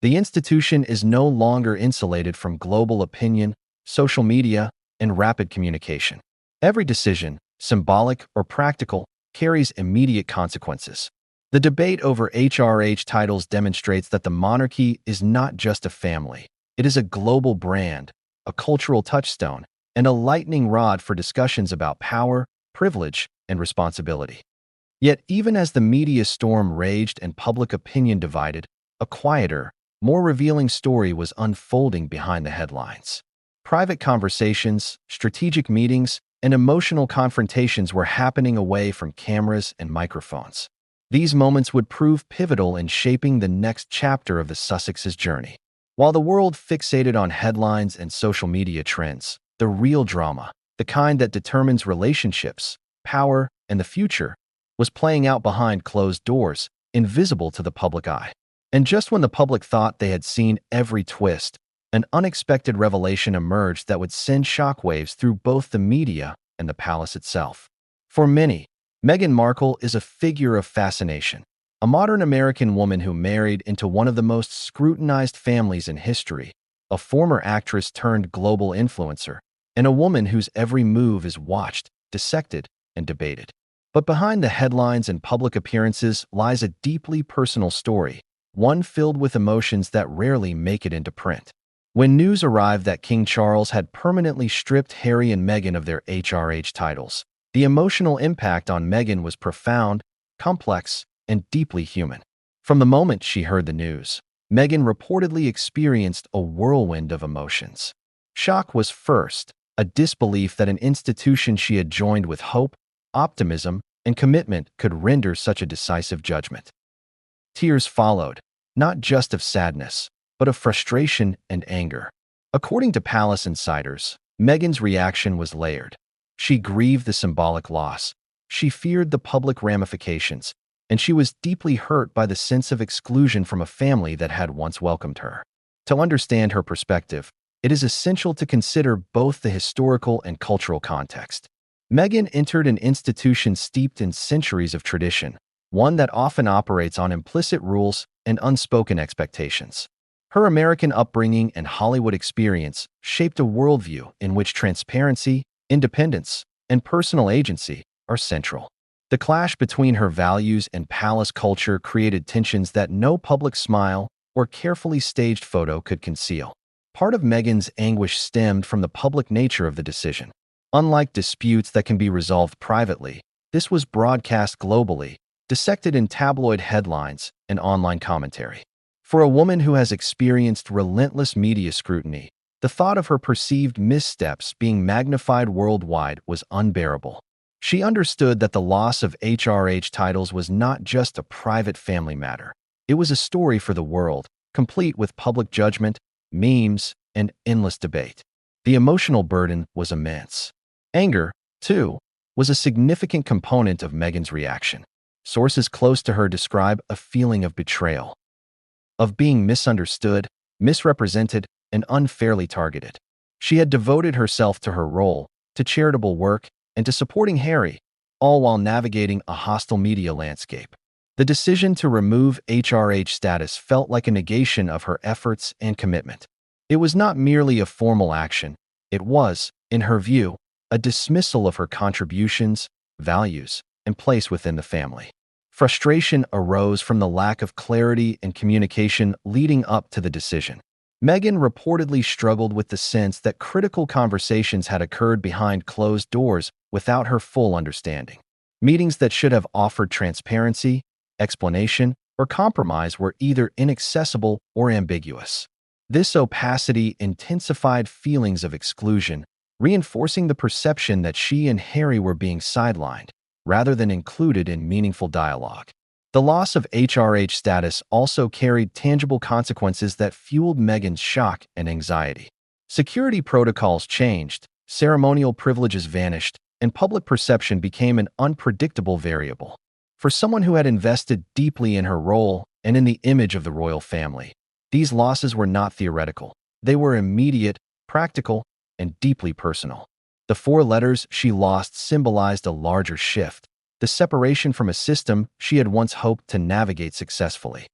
The institution is no longer insulated from global opinion, social media, and rapid communication. Every decision, symbolic or practical, carries immediate consequences. The debate over HRH titles demonstrates that the monarchy is not just a family. It is a global brand, a cultural touchstone, and a lightning rod for discussions about power, privilege, and responsibility. Yet, even as the media storm raged and public opinion divided, a quieter, more revealing story was unfolding behind the headlines. Private conversations, strategic meetings, and emotional confrontations were happening away from cameras and microphones. These moments would prove pivotal in shaping the next chapter of the Sussexes' journey. While the world fixated on headlines and social media trends, the real drama, the kind that determines relationships, power, and the future, was playing out behind closed doors, invisible to the public eye. And just when the public thought they had seen every twist, an unexpected revelation emerged that would send shockwaves through both the media and the palace itself. For many, Meghan Markle is a figure of fascination, a modern American woman who married into one of the most scrutinized families in history, a former actress turned global influencer, and a woman whose every move is watched, dissected, and debated. But behind the headlines and public appearances lies a deeply personal story, one filled with emotions that rarely make it into print. When news arrived that King Charles had permanently stripped Harry and Meghan of their HRH titles, the emotional impact on Meghan was profound, complex, and deeply human. From the moment she heard the news, Meghan reportedly experienced a whirlwind of emotions. Shock was first, a disbelief that an institution she had joined with hope, optimism, and commitment could render such a decisive judgment. Tears followed, not just of sadness, but of frustration and anger. According to palace insiders, Meghan's reaction was layered. She grieved the symbolic loss. She feared the public ramifications, and she was deeply hurt by the sense of exclusion from a family that had once welcomed her. To understand her perspective, it is essential to consider both the historical and cultural context. Meghan entered an institution steeped in centuries of tradition, one that often operates on implicit rules and unspoken expectations. Her American upbringing and Hollywood experience shaped a worldview in which transparency, independence, and personal agency are central. The clash between her values and palace culture created tensions that no public smile or carefully staged photo could conceal. Part of Meghan's anguish stemmed from the public nature of the decision. Unlike disputes that can be resolved privately, this was broadcast globally, dissected in tabloid headlines and online commentary. For a woman who has experienced relentless media scrutiny, the thought of her perceived missteps being magnified worldwide was unbearable. She understood that the loss of HRH titles was not just a private family matter. It was a story for the world, complete with public judgment, memes, and endless debate. The emotional burden was immense. Anger, too, was a significant component of Meghan's reaction. Sources close to her describe a feeling of betrayal, of being misunderstood, misrepresented, and unfairly targeted. She had devoted herself to her role, to charitable work, and to supporting Harry, all while navigating a hostile media landscape. The decision to remove HRH status felt like a negation of her efforts and commitment. It was not merely a formal action, it was, in her view, a dismissal of her contributions, values, and place within the family. Frustration arose from the lack of clarity and communication leading up to the decision. Meghan reportedly struggled with the sense that critical conversations had occurred behind closed doors without her full understanding. Meetings that should have offered transparency, explanation, or compromise were either inaccessible or ambiguous. This opacity intensified feelings of exclusion, reinforcing the perception that she and Harry were being sidelined, rather than included in meaningful dialogue. The loss of HRH status also carried tangible consequences that fueled Meghan's shock and anxiety. Security protocols changed, ceremonial privileges vanished, and public perception became an unpredictable variable. For someone who had invested deeply in her role and in the image of the royal family, these losses were not theoretical. They were immediate, practical, and deeply personal. The 4 letters she lost symbolized a larger shift, the separation from a system she had once hoped to navigate successfully.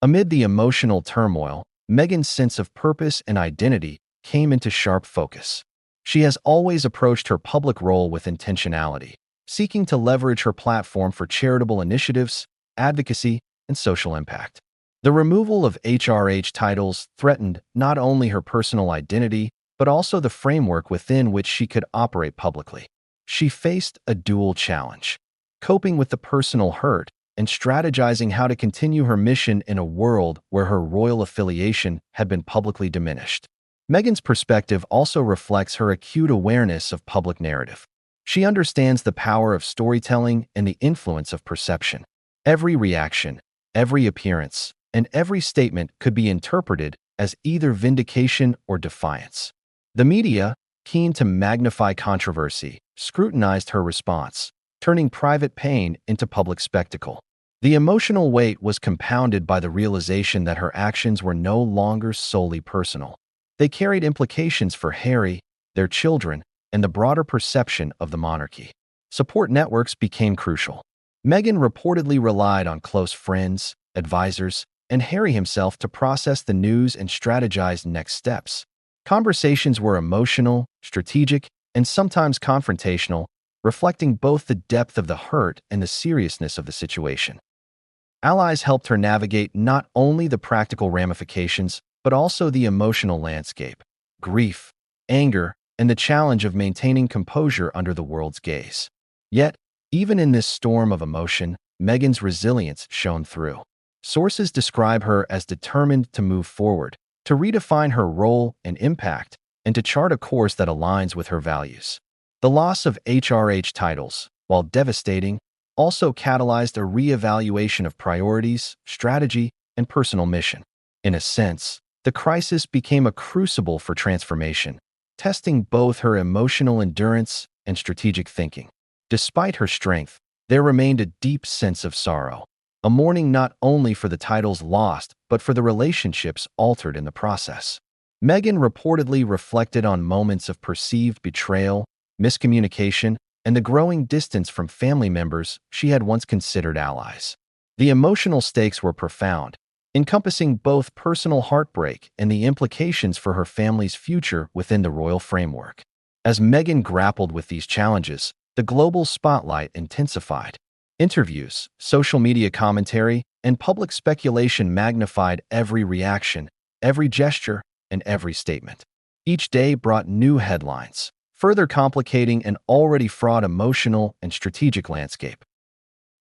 Amid the emotional turmoil, Meghan's sense of purpose and identity came into sharp focus. She has always approached her public role with intentionality, seeking to leverage her platform for charitable initiatives, advocacy, and social impact. The removal of HRH titles threatened not only her personal identity, but also the framework within which she could operate publicly. She faced a dual challenge: coping with the personal hurt and strategizing how to continue her mission in a world where her royal affiliation had been publicly diminished. Meghan's perspective also reflects her acute awareness of public narrative. She understands the power of storytelling and the influence of perception. Every reaction, every appearance, and every statement could be interpreted as either vindication or defiance. The media, keen to magnify controversy, scrutinized her response, turning private pain into public spectacle. The emotional weight was compounded by the realization that her actions were no longer solely personal. They carried implications for Harry, their children, and the broader perception of the monarchy. Support networks became crucial. Meghan reportedly relied on close friends, advisors, and Harry himself to process the news and strategize next steps. Conversations were emotional, strategic, and sometimes confrontational, reflecting both the depth of the hurt and the seriousness of the situation. Allies helped her navigate not only the practical ramifications, but also the emotional landscape, grief, anger, and the challenge of maintaining composure under the world's gaze. Yet, even in this storm of emotion, Meghan's resilience shone through. Sources describe her as determined to move forward, to redefine her role and impact, and to chart a course that aligns with her values. The loss of HRH titles, while devastating, also catalyzed a re-evaluation of priorities, strategy, and personal mission. In a sense, the crisis became a crucible for transformation, testing both her emotional endurance and strategic thinking. Despite her strength, there remained a deep sense of sorrow, a mourning not only for the titles lost, but for the relationships altered in the process. Meghan reportedly reflected on moments of perceived betrayal, miscommunication, and the growing distance from family members she had once considered allies. The emotional stakes were profound, encompassing both personal heartbreak and the implications for her family's future within the royal framework. As Meghan grappled with these challenges, the global spotlight intensified. Interviews, social media commentary, and public speculation magnified every reaction, every gesture, and every statement. Each day brought new headlines, further complicating an already fraught emotional and strategic landscape.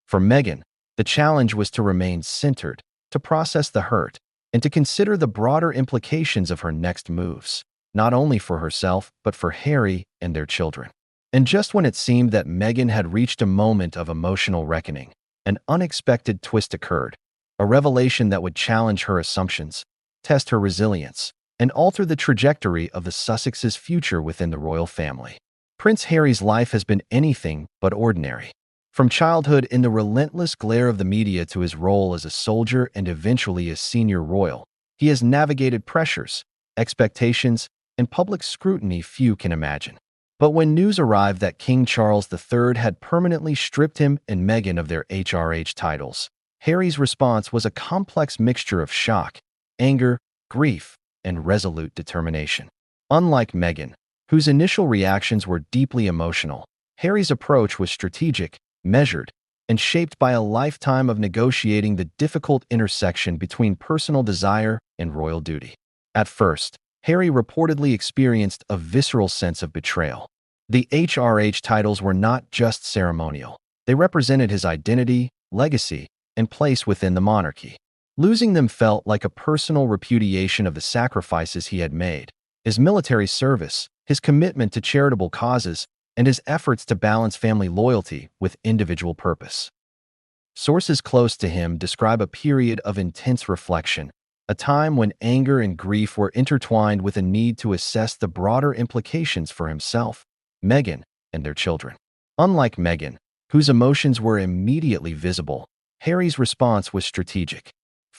For Meghan, the challenge was to remain centered, to process the hurt, and to consider the broader implications of her next moves, not only for herself but for Harry and their children. And just when it seemed that Meghan had reached a moment of emotional reckoning, an unexpected twist occurred, a revelation that would challenge her assumptions, test her resilience, and alter the trajectory of the Sussex's future within the royal family. Prince Harry's life has been anything but ordinary. From childhood in the relentless glare of the media to his role as a soldier and eventually as senior royal, he has navigated pressures, expectations, and public scrutiny few can imagine. But when news arrived that King Charles III had permanently stripped him and Meghan of their HRH titles, Harry's response was a complex mixture of shock, anger, grief, and resolute determination. Unlike Meghan, whose initial reactions were deeply emotional, Harry's approach was strategic, measured, and shaped by a lifetime of negotiating the difficult intersection between personal desire and royal duty. At first, Harry reportedly experienced a visceral sense of betrayal. The HRH titles were not just ceremonial. They represented his identity, legacy, and place within the monarchy. Losing them felt like a personal repudiation of the sacrifices he had made, his military service, his commitment to charitable causes, and his efforts to balance family loyalty with individual purpose. Sources close to him describe a period of intense reflection, a time when anger and grief were intertwined with a need to assess the broader implications for himself, Meghan, and their children. Unlike Meghan, whose emotions were immediately visible, Harry's response was strategic.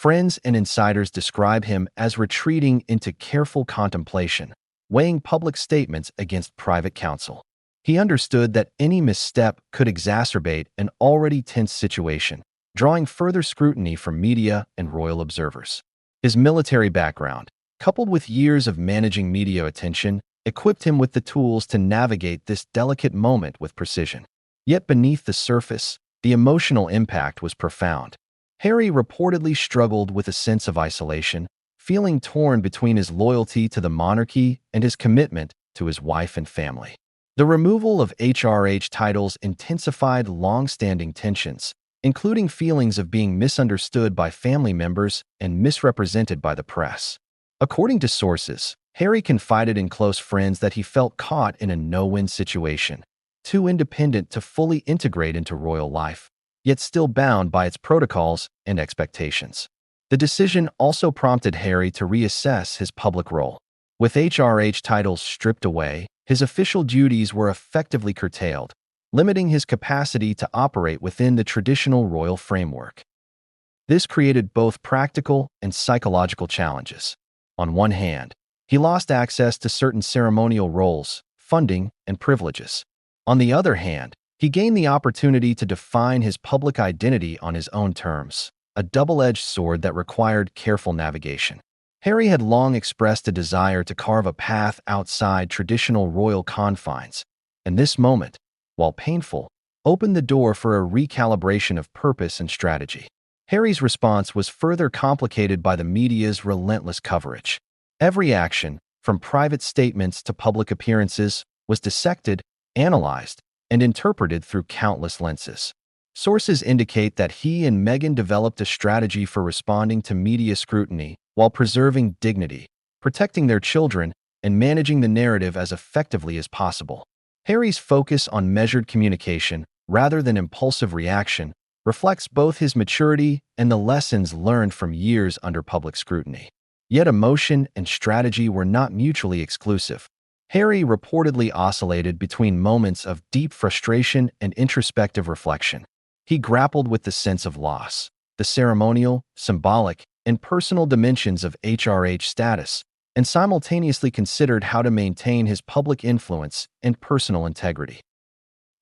Friends and insiders describe him as retreating into careful contemplation, weighing public statements against private counsel. He understood that any misstep could exacerbate an already tense situation, drawing further scrutiny from media and royal observers. His military background, coupled with years of managing media attention, equipped him with the tools to navigate this delicate moment with precision. Yet beneath the surface, the emotional impact was profound. Harry reportedly struggled with a sense of isolation, feeling torn between his loyalty to the monarchy and his commitment to his wife and family. The removal of HRH titles intensified long-standing tensions, including feelings of being misunderstood by family members and misrepresented by the press. According to sources, Harry confided in close friends that he felt caught in a no-win situation, too independent to fully integrate into royal life, yet still bound by its protocols and expectations. The decision also prompted Harry to reassess his public role. With HRH titles stripped away, his official duties were effectively curtailed, limiting his capacity to operate within the traditional royal framework. This created both practical and psychological challenges. On one hand, he lost access to certain ceremonial roles, funding, and privileges. On the other hand, he gained the opportunity to define his public identity on his own terms, a double-edged sword that required careful navigation. Harry had long expressed a desire to carve a path outside traditional royal confines, and this moment, while painful, opened the door for a recalibration of purpose and strategy. Harry's response was further complicated by the media's relentless coverage. Every action, from private statements to public appearances, was dissected, analyzed, and interpreted through countless lenses. Sources indicate that he and Meghan developed a strategy for responding to media scrutiny while preserving dignity, protecting their children, and managing the narrative as effectively as possible. Harry's focus on measured communication, rather than impulsive reaction, reflects both his maturity and the lessons learned from years under public scrutiny. Yet emotion and strategy were not mutually exclusive. Harry reportedly oscillated between moments of deep frustration and introspective reflection. He grappled with the sense of loss, the ceremonial, symbolic, and personal dimensions of HRH status, and simultaneously considered how to maintain his public influence and personal integrity.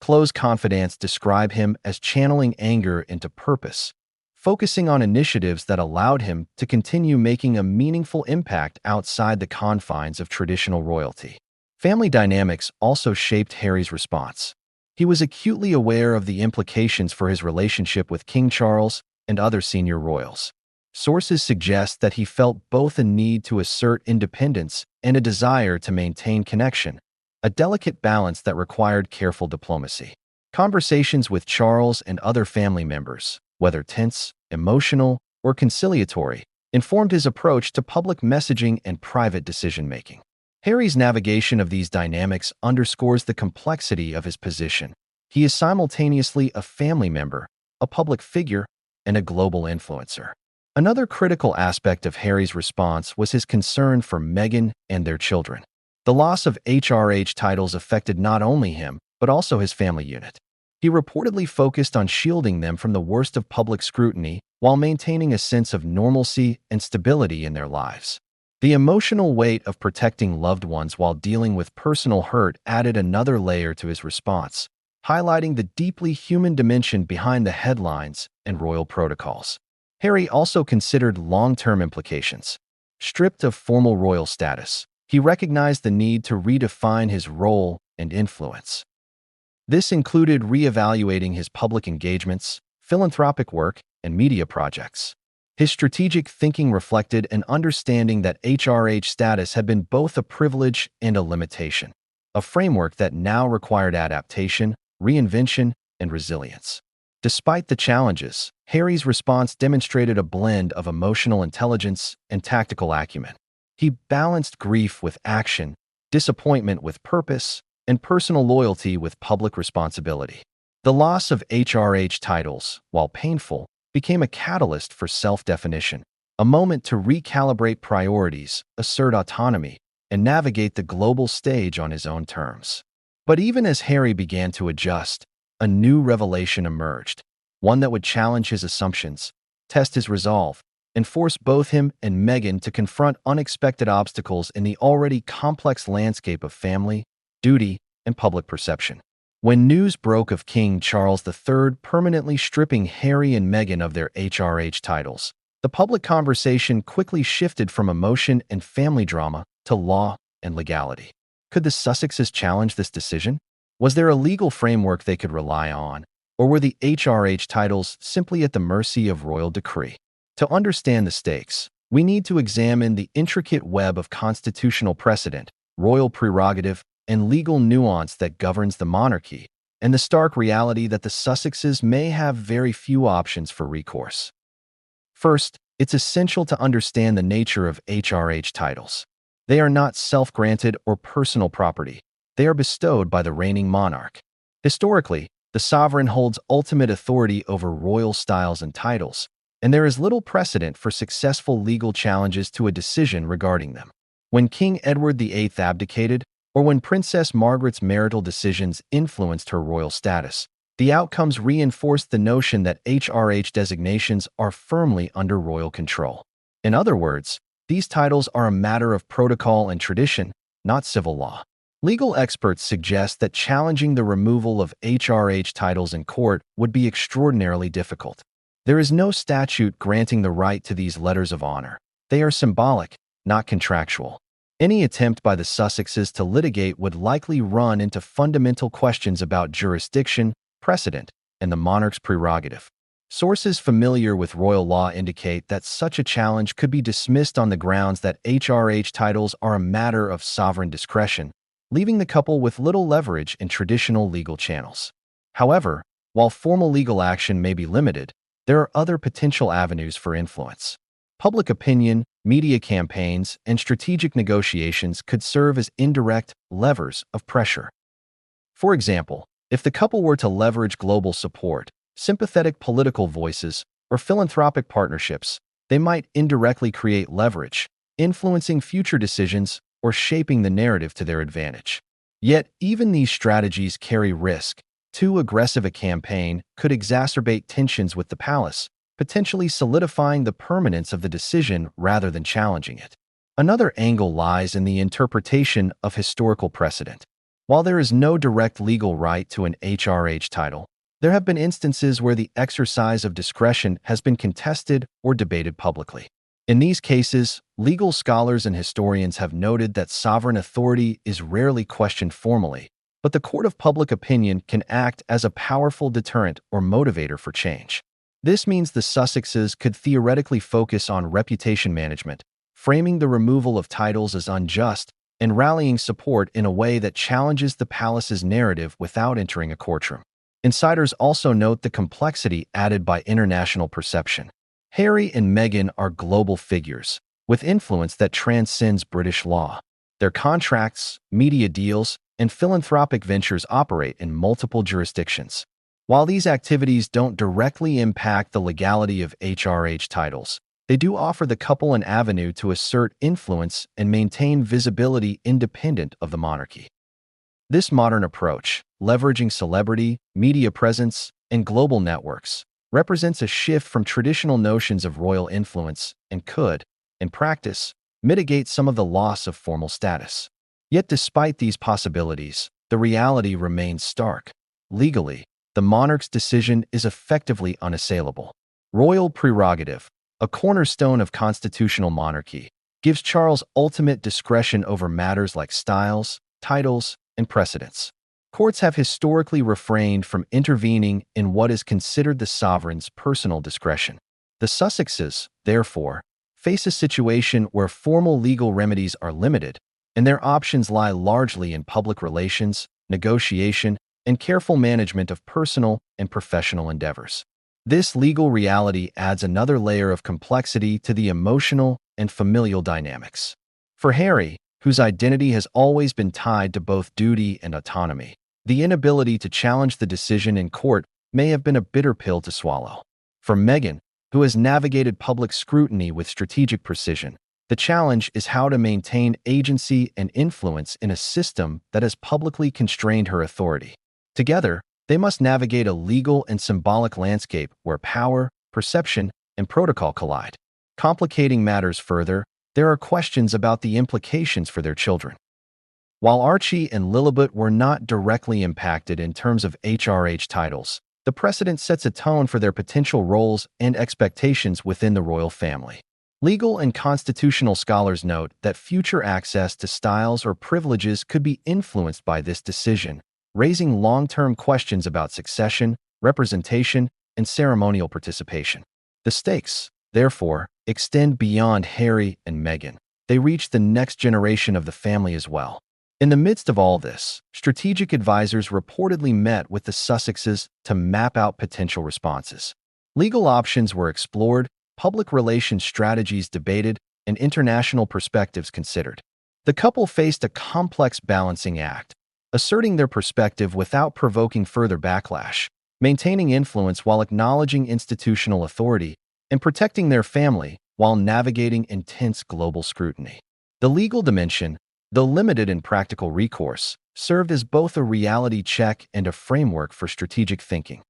Close confidants describe him as channeling anger into purpose, focusing on initiatives that allowed him to continue making a meaningful impact outside the confines of traditional royalty. Family dynamics also shaped Harry's response. He was acutely aware of the implications for his relationship with King Charles and other senior royals. Sources suggest that he felt both a need to assert independence and a desire to maintain connection, a delicate balance that required careful diplomacy. Conversations with Charles and other family members, whether tense, emotional, or conciliatory, informed his approach to public messaging and private decision-making. Harry's navigation of these dynamics underscores the complexity of his position. He is simultaneously a family member, a public figure, and a global influencer. Another critical aspect of Harry's response was his concern for Meghan and their children. The loss of HRH titles affected not only him, but also his family unit. He reportedly focused on shielding them from the worst of public scrutiny while maintaining a sense of normalcy and stability in their lives. The emotional weight of protecting loved ones while dealing with personal hurt added another layer to his response, highlighting the deeply human dimension behind the headlines and royal protocols. Harry also considered long-term implications. Stripped of formal royal status, he recognized the need to redefine his role and influence. This included reevaluating his public engagements, philanthropic work, and media projects. His strategic thinking reflected an understanding that HRH status had been both a privilege and a limitation, a framework that now required adaptation, reinvention, and resilience. Despite the challenges, Harry's response demonstrated a blend of emotional intelligence and tactical acumen. He balanced grief with action, disappointment with purpose, and personal loyalty with public responsibility. The loss of HRH titles, while painful, became a catalyst for self-definition, a moment to recalibrate priorities, assert autonomy, and navigate the global stage on his own terms. But even as Harry began to adjust, a new revelation emerged, one that would challenge his assumptions, test his resolve, and force both him and Meghan to confront unexpected obstacles in the already complex landscape of family, duty, and public perception. When news broke of King Charles III permanently stripping Harry and Meghan of their HRH titles, the public conversation quickly shifted from emotion and family drama to law and legality. Could the Sussexes challenge this decision? Was there a legal framework they could rely on, or were the HRH titles simply at the mercy of royal decree? To understand the stakes, we need to examine the intricate web of constitutional precedent, royal prerogative, and legal nuance that governs the monarchy, and the stark reality that the Sussexes may have very few options for recourse. First, it's essential to understand the nature of HRH titles. They are not self-granted or personal property. They are bestowed by the reigning monarch. Historically, the sovereign holds ultimate authority over royal styles and titles, and there is little precedent for successful legal challenges to a decision regarding them. When King Edward VIII abdicated, or when Princess Margaret's marital decisions influenced her royal status, the outcomes reinforced the notion that HRH designations are firmly under royal control. In other words, these titles are a matter of protocol and tradition, not civil law. Legal experts suggest that challenging the removal of HRH titles in court would be extraordinarily difficult. There is no statute granting the right to these letters of honor. They are symbolic, not contractual. Any attempt by the Sussexes to litigate would likely run into fundamental questions about jurisdiction, precedent, and the monarch's prerogative. Sources familiar with royal law indicate that such a challenge could be dismissed on the grounds that HRH titles are a matter of sovereign discretion, leaving the couple with little leverage in traditional legal channels. However, while formal legal action may be limited, there are other potential avenues for influence. Public opinion, media campaigns, and strategic negotiations could serve as indirect levers of pressure. For example, If the couple were to leverage global support, sympathetic political voices, or philanthropic partnerships, they might indirectly create leverage, influencing future decisions or shaping the narrative to their advantage. Yet, even these strategies carry risk. Too aggressive a campaign could exacerbate tensions with the palace, potentially solidifying the permanence of the decision rather than challenging it. Another angle lies in the interpretation of historical precedent. While there is no direct legal right to an HRH title, there have been instances where the exercise of discretion has been contested or debated publicly. In these cases, legal scholars and historians have noted that sovereign authority is rarely questioned formally, but the court of public opinion can act as a powerful deterrent or motivator for change. This means the Sussexes could theoretically focus on reputation management, framing the removal of titles as unjust and rallying support in a way that challenges the palace's narrative without entering a courtroom. Insiders also note the complexity added by international perception. Harry and Meghan are global figures, with influence that transcends British law. Their contracts, media deals, and philanthropic ventures operate in multiple jurisdictions. While these activities don't directly impact the legality of HRH titles, they do offer the couple an avenue to assert influence and maintain visibility independent of the monarchy. This modern approach, leveraging celebrity, media presence, and global networks, represents a shift from traditional notions of royal influence and could, in practice, mitigate some of the loss of formal status. Yet despite these possibilities, the reality remains stark. Legally, the monarch's decision is effectively unassailable. Royal prerogative, a cornerstone of constitutional monarchy, gives Charles ultimate discretion over matters like styles, titles, and precedents. Courts have historically refrained from intervening in what is considered the sovereign's personal discretion. The Sussexes, therefore, face a situation where formal legal remedies are limited, and their options lie largely in public relations, negotiation, and careful management of personal and professional endeavors. This legal reality adds another layer of complexity to the emotional and familial dynamics. For Harry, whose identity has always been tied to both duty and autonomy, the inability to challenge the decision in court may have been a bitter pill to swallow. For Meghan, who has navigated public scrutiny with strategic precision, the challenge is how to maintain agency and influence in a system that has publicly constrained her authority. Together, they must navigate a legal and symbolic landscape where power, perception, and protocol collide. Complicating matters further, there are questions about the implications for their children. While Archie and Lilibet were not directly impacted in terms of HRH titles, the precedent sets a tone for their potential roles and expectations within the royal family. Legal and constitutional scholars note that future access to styles or privileges could be influenced by this decision, raising long-term questions about succession, representation, and ceremonial participation. The stakes, therefore, extend beyond Harry and Meghan. They reach the next generation of the family as well. In the midst of all this, strategic advisors reportedly met with the Sussexes to map out potential responses. Legal options were explored, public relations strategies debated, and international perspectives considered. The couple faced a complex balancing act, asserting their perspective without provoking further backlash, maintaining influence while acknowledging institutional authority, and protecting their family while navigating intense global scrutiny. The legal dimension, though limited in practical recourse, served as both a reality check and a framework for strategic thinking.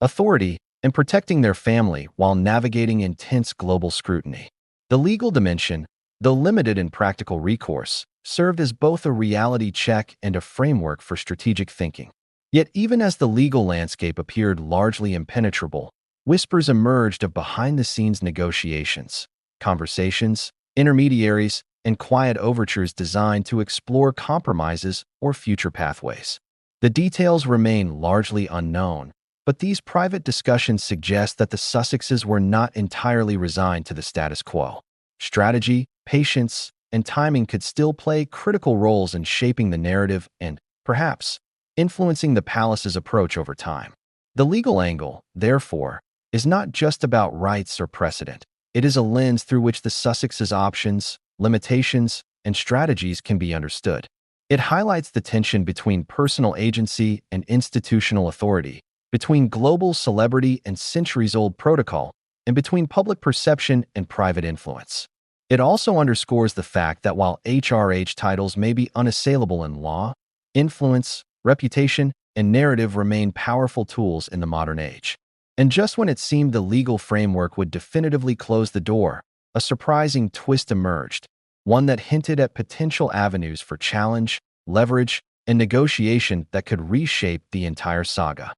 Authority, and protecting their family while navigating intense global scrutiny. The legal dimension, though limited in practical recourse, served as both a reality check and a framework for strategic thinking. Yet even as the legal landscape appeared largely impenetrable, whispers emerged of behind-the-scenes negotiations, conversations, intermediaries, and quiet overtures designed to explore compromises or future pathways. The details remain largely unknown, but these private discussions suggest that the Sussexes were not entirely resigned to the status quo. Strategy, patience, and timing could still play critical roles in shaping the narrative and, perhaps, influencing the palace's approach over time. The legal angle, therefore, is not just about rights or precedent. It is a lens through which the Sussexes' options, limitations, and strategies can be understood. It highlights the tension between personal agency and institutional authority, between global celebrity and centuries-old protocol, and between public perception and private influence. It also underscores the fact that while HRH titles may be unassailable in law, influence, reputation, and narrative remain powerful tools in the modern age. And just when it seemed the legal framework would definitively close the door, a surprising twist emerged, one that hinted at potential avenues for challenge, leverage, and negotiation that could reshape the entire saga.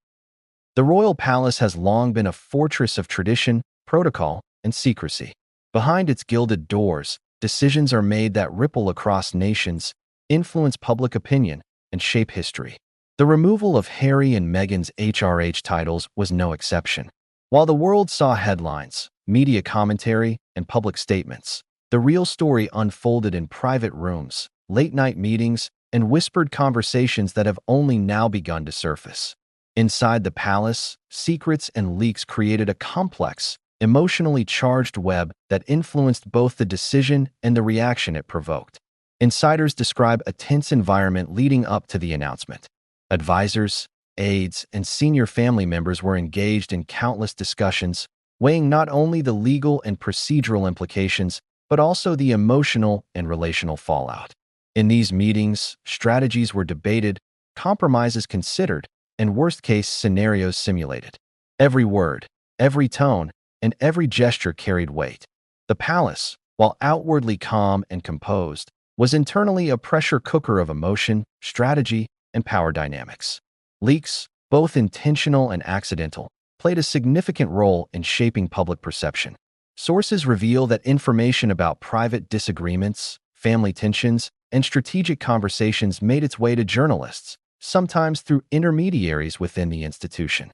The royal palace has long been a fortress of tradition, protocol, and secrecy. Behind its gilded doors, decisions are made that ripple across nations, influence public opinion, and shape history. The removal of Harry and Meghan's HRH titles was no exception. While the world saw headlines, media commentary, and public statements, the real story unfolded in private rooms, late-night meetings, and whispered conversations that have only now begun to surface. Inside the palace, secrets and leaks created a complex, emotionally charged web that influenced both the decision and the reaction it provoked. Insiders describe a tense environment leading up to the announcement. Advisors, aides, and senior family members were engaged in countless discussions, weighing not only the legal and procedural implications, but also the emotional and relational fallout. In these meetings, strategies were debated, compromises considered, and worst-case scenarios simulated. Every word, every tone, and every gesture carried weight. The palace, while outwardly calm and composed, was internally a pressure cooker of emotion, strategy, and power dynamics. Leaks, both intentional and accidental, played a significant role in shaping public perception. Sources reveal that information about private disagreements, family tensions, and strategic conversations made its way to journalists, sometimes through intermediaries within the institution.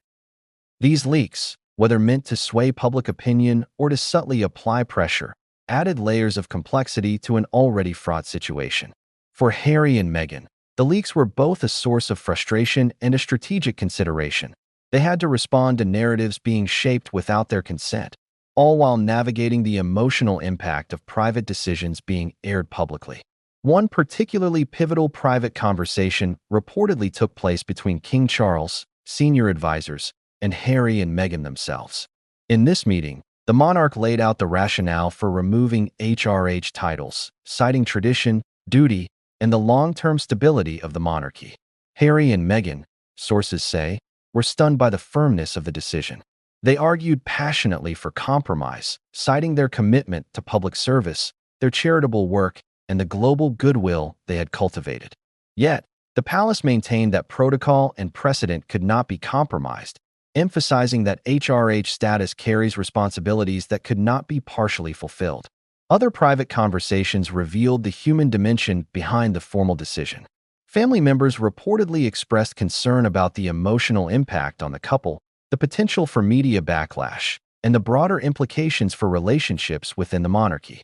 These leaks, whether meant to sway public opinion or to subtly apply pressure, added layers of complexity to an already fraught situation. For Harry and Meghan, the leaks were both a source of frustration and a strategic consideration. They had to respond to narratives being shaped without their consent, all while navigating the emotional impact of private decisions being aired publicly. One particularly pivotal private conversation reportedly took place between King Charles, senior advisors, and Harry and Meghan themselves. In this meeting, the monarch laid out the rationale for removing HRH titles, citing tradition, duty, and the long-term stability of the monarchy. Harry and Meghan, sources say, were stunned by the firmness of the decision. They argued passionately for compromise, citing their commitment to public service, their charitable work, and the global goodwill they had cultivated. Yet, the palace maintained that protocol and precedent could not be compromised, emphasizing that HRH status carries responsibilities that could not be partially fulfilled. Other private conversations revealed the human dimension behind the formal decision. Family members reportedly expressed concern about the emotional impact on the couple, the potential for media backlash, and the broader implications for relationships within the monarchy.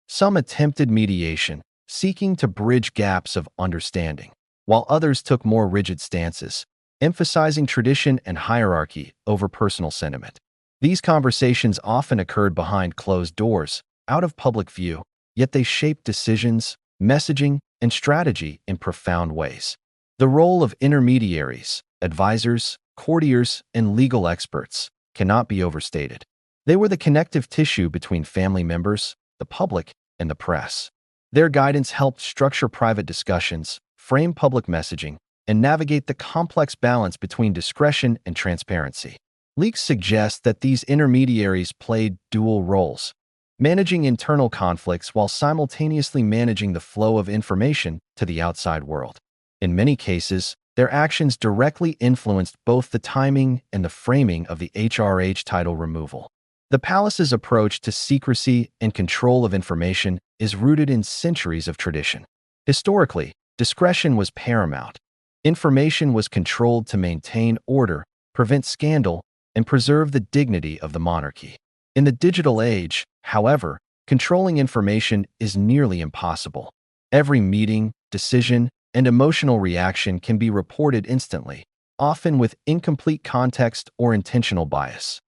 Some attempted mediation, seeking to bridge gaps of understanding, while others took more rigid stances, emphasizing tradition and hierarchy over personal sentiment. These conversations often occurred behind closed doors, out of public view, yet they shaped decisions, messaging, and strategy in profound ways. The role of intermediaries, advisors, courtiers, and legal experts cannot be overstated. They were the connective tissue between family members, the public, and the press. Their guidance helped structure private discussions, frame public messaging, and navigate the complex balance between discretion and transparency. Leaks suggest that these intermediaries played dual roles, managing internal conflicts while simultaneously managing the flow of information to the outside world. In many cases, their actions directly influenced both the timing and the framing of the HRH title removal. The palace's approach to secrecy and control of information is rooted in centuries of tradition. Historically, discretion was paramount. Information was controlled to maintain order, prevent scandal, and preserve the dignity of the monarchy. In the digital age, however, controlling information is nearly impossible. Every meeting, decision, and emotional reaction can be reported instantly, often with incomplete context or intentional bias.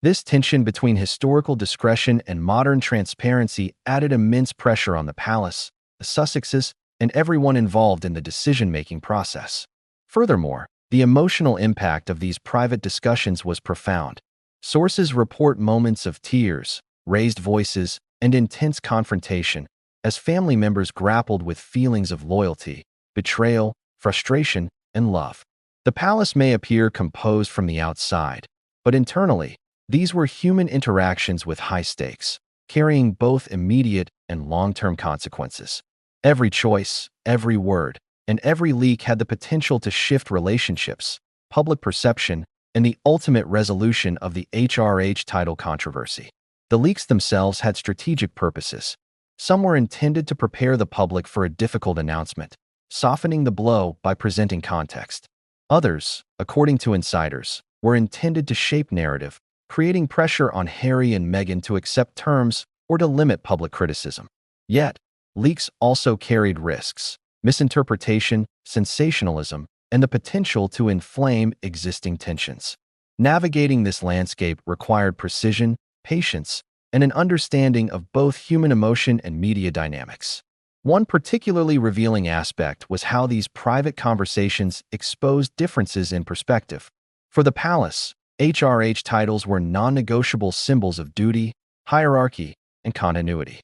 This tension between historical discretion and modern transparency added immense pressure on the palace, the Sussexes, and everyone involved in the decision-making process. Furthermore, the emotional impact of these private discussions was profound. Sources report moments of tears, raised voices, and intense confrontation as family members grappled with feelings of loyalty, betrayal, frustration, and love. The palace may appear composed from the outside, but internally, these were human interactions with high stakes, carrying both immediate and long-term consequences. Every choice, every word, and every leak had the potential to shift relationships, public perception, and the ultimate resolution of the HRH title controversy. The leaks themselves had strategic purposes. Some were intended to prepare the public for a difficult announcement, softening the blow by presenting context. Others, according to insiders, were intended to shape narrative, creating pressure on Harry and Meghan to accept terms or to limit public criticism. Yet, leaks also carried risks: misinterpretation, sensationalism, and the potential to inflame existing tensions. Navigating this landscape required precision, patience, and an understanding of both human emotion and media dynamics. One particularly revealing aspect was how these private conversations exposed differences in perspective. For the palace, HRH titles were non-negotiable symbols of duty, hierarchy, and continuity.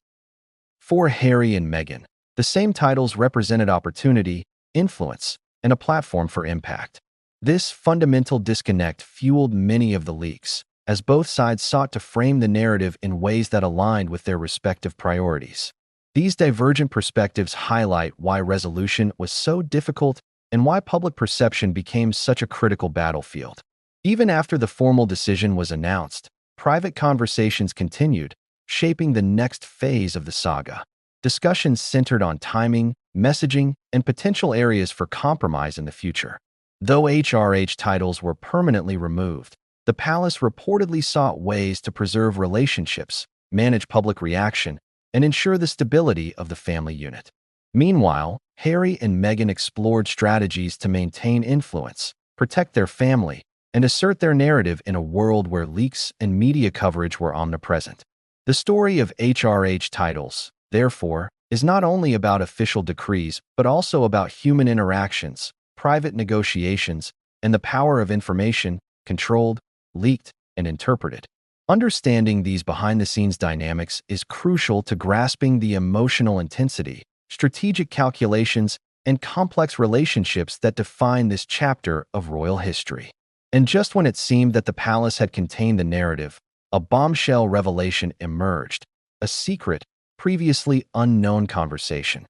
For Harry and Meghan, the same titles represented opportunity, influence, and a platform for impact. This fundamental disconnect fueled many of the leaks, as both sides sought to frame the narrative in ways that aligned with their respective priorities. These divergent perspectives highlight why resolution was so difficult and why public perception became such a critical battlefield. Even after the formal decision was announced, private conversations continued, shaping the next phase of the saga. Discussions centered on timing, messaging, and potential areas for compromise in the future. Though HRH titles were permanently removed, the palace reportedly sought ways to preserve relationships, manage public reaction, and ensure the stability of the family unit. Meanwhile, Harry and Meghan explored strategies to maintain influence, protect their family, and assert their narrative in a world where leaks and media coverage were omnipresent. The story of HRH titles, therefore, is not only about official decrees but also about human interactions, private negotiations, and the power of information, controlled, leaked, and interpreted. Understanding these behind-the-scenes dynamics is crucial to grasping the emotional intensity, strategic calculations, and complex relationships that define this chapter of royal history. And just when it seemed that the palace had contained the narrative, a bombshell revelation emerged, a secret, previously unknown conversation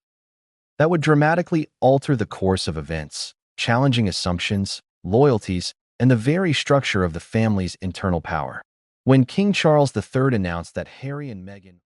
that would dramatically alter the course of events, challenging assumptions, loyalties, and the very structure of the family's internal power. When King Charles III announced that Harry and Meghan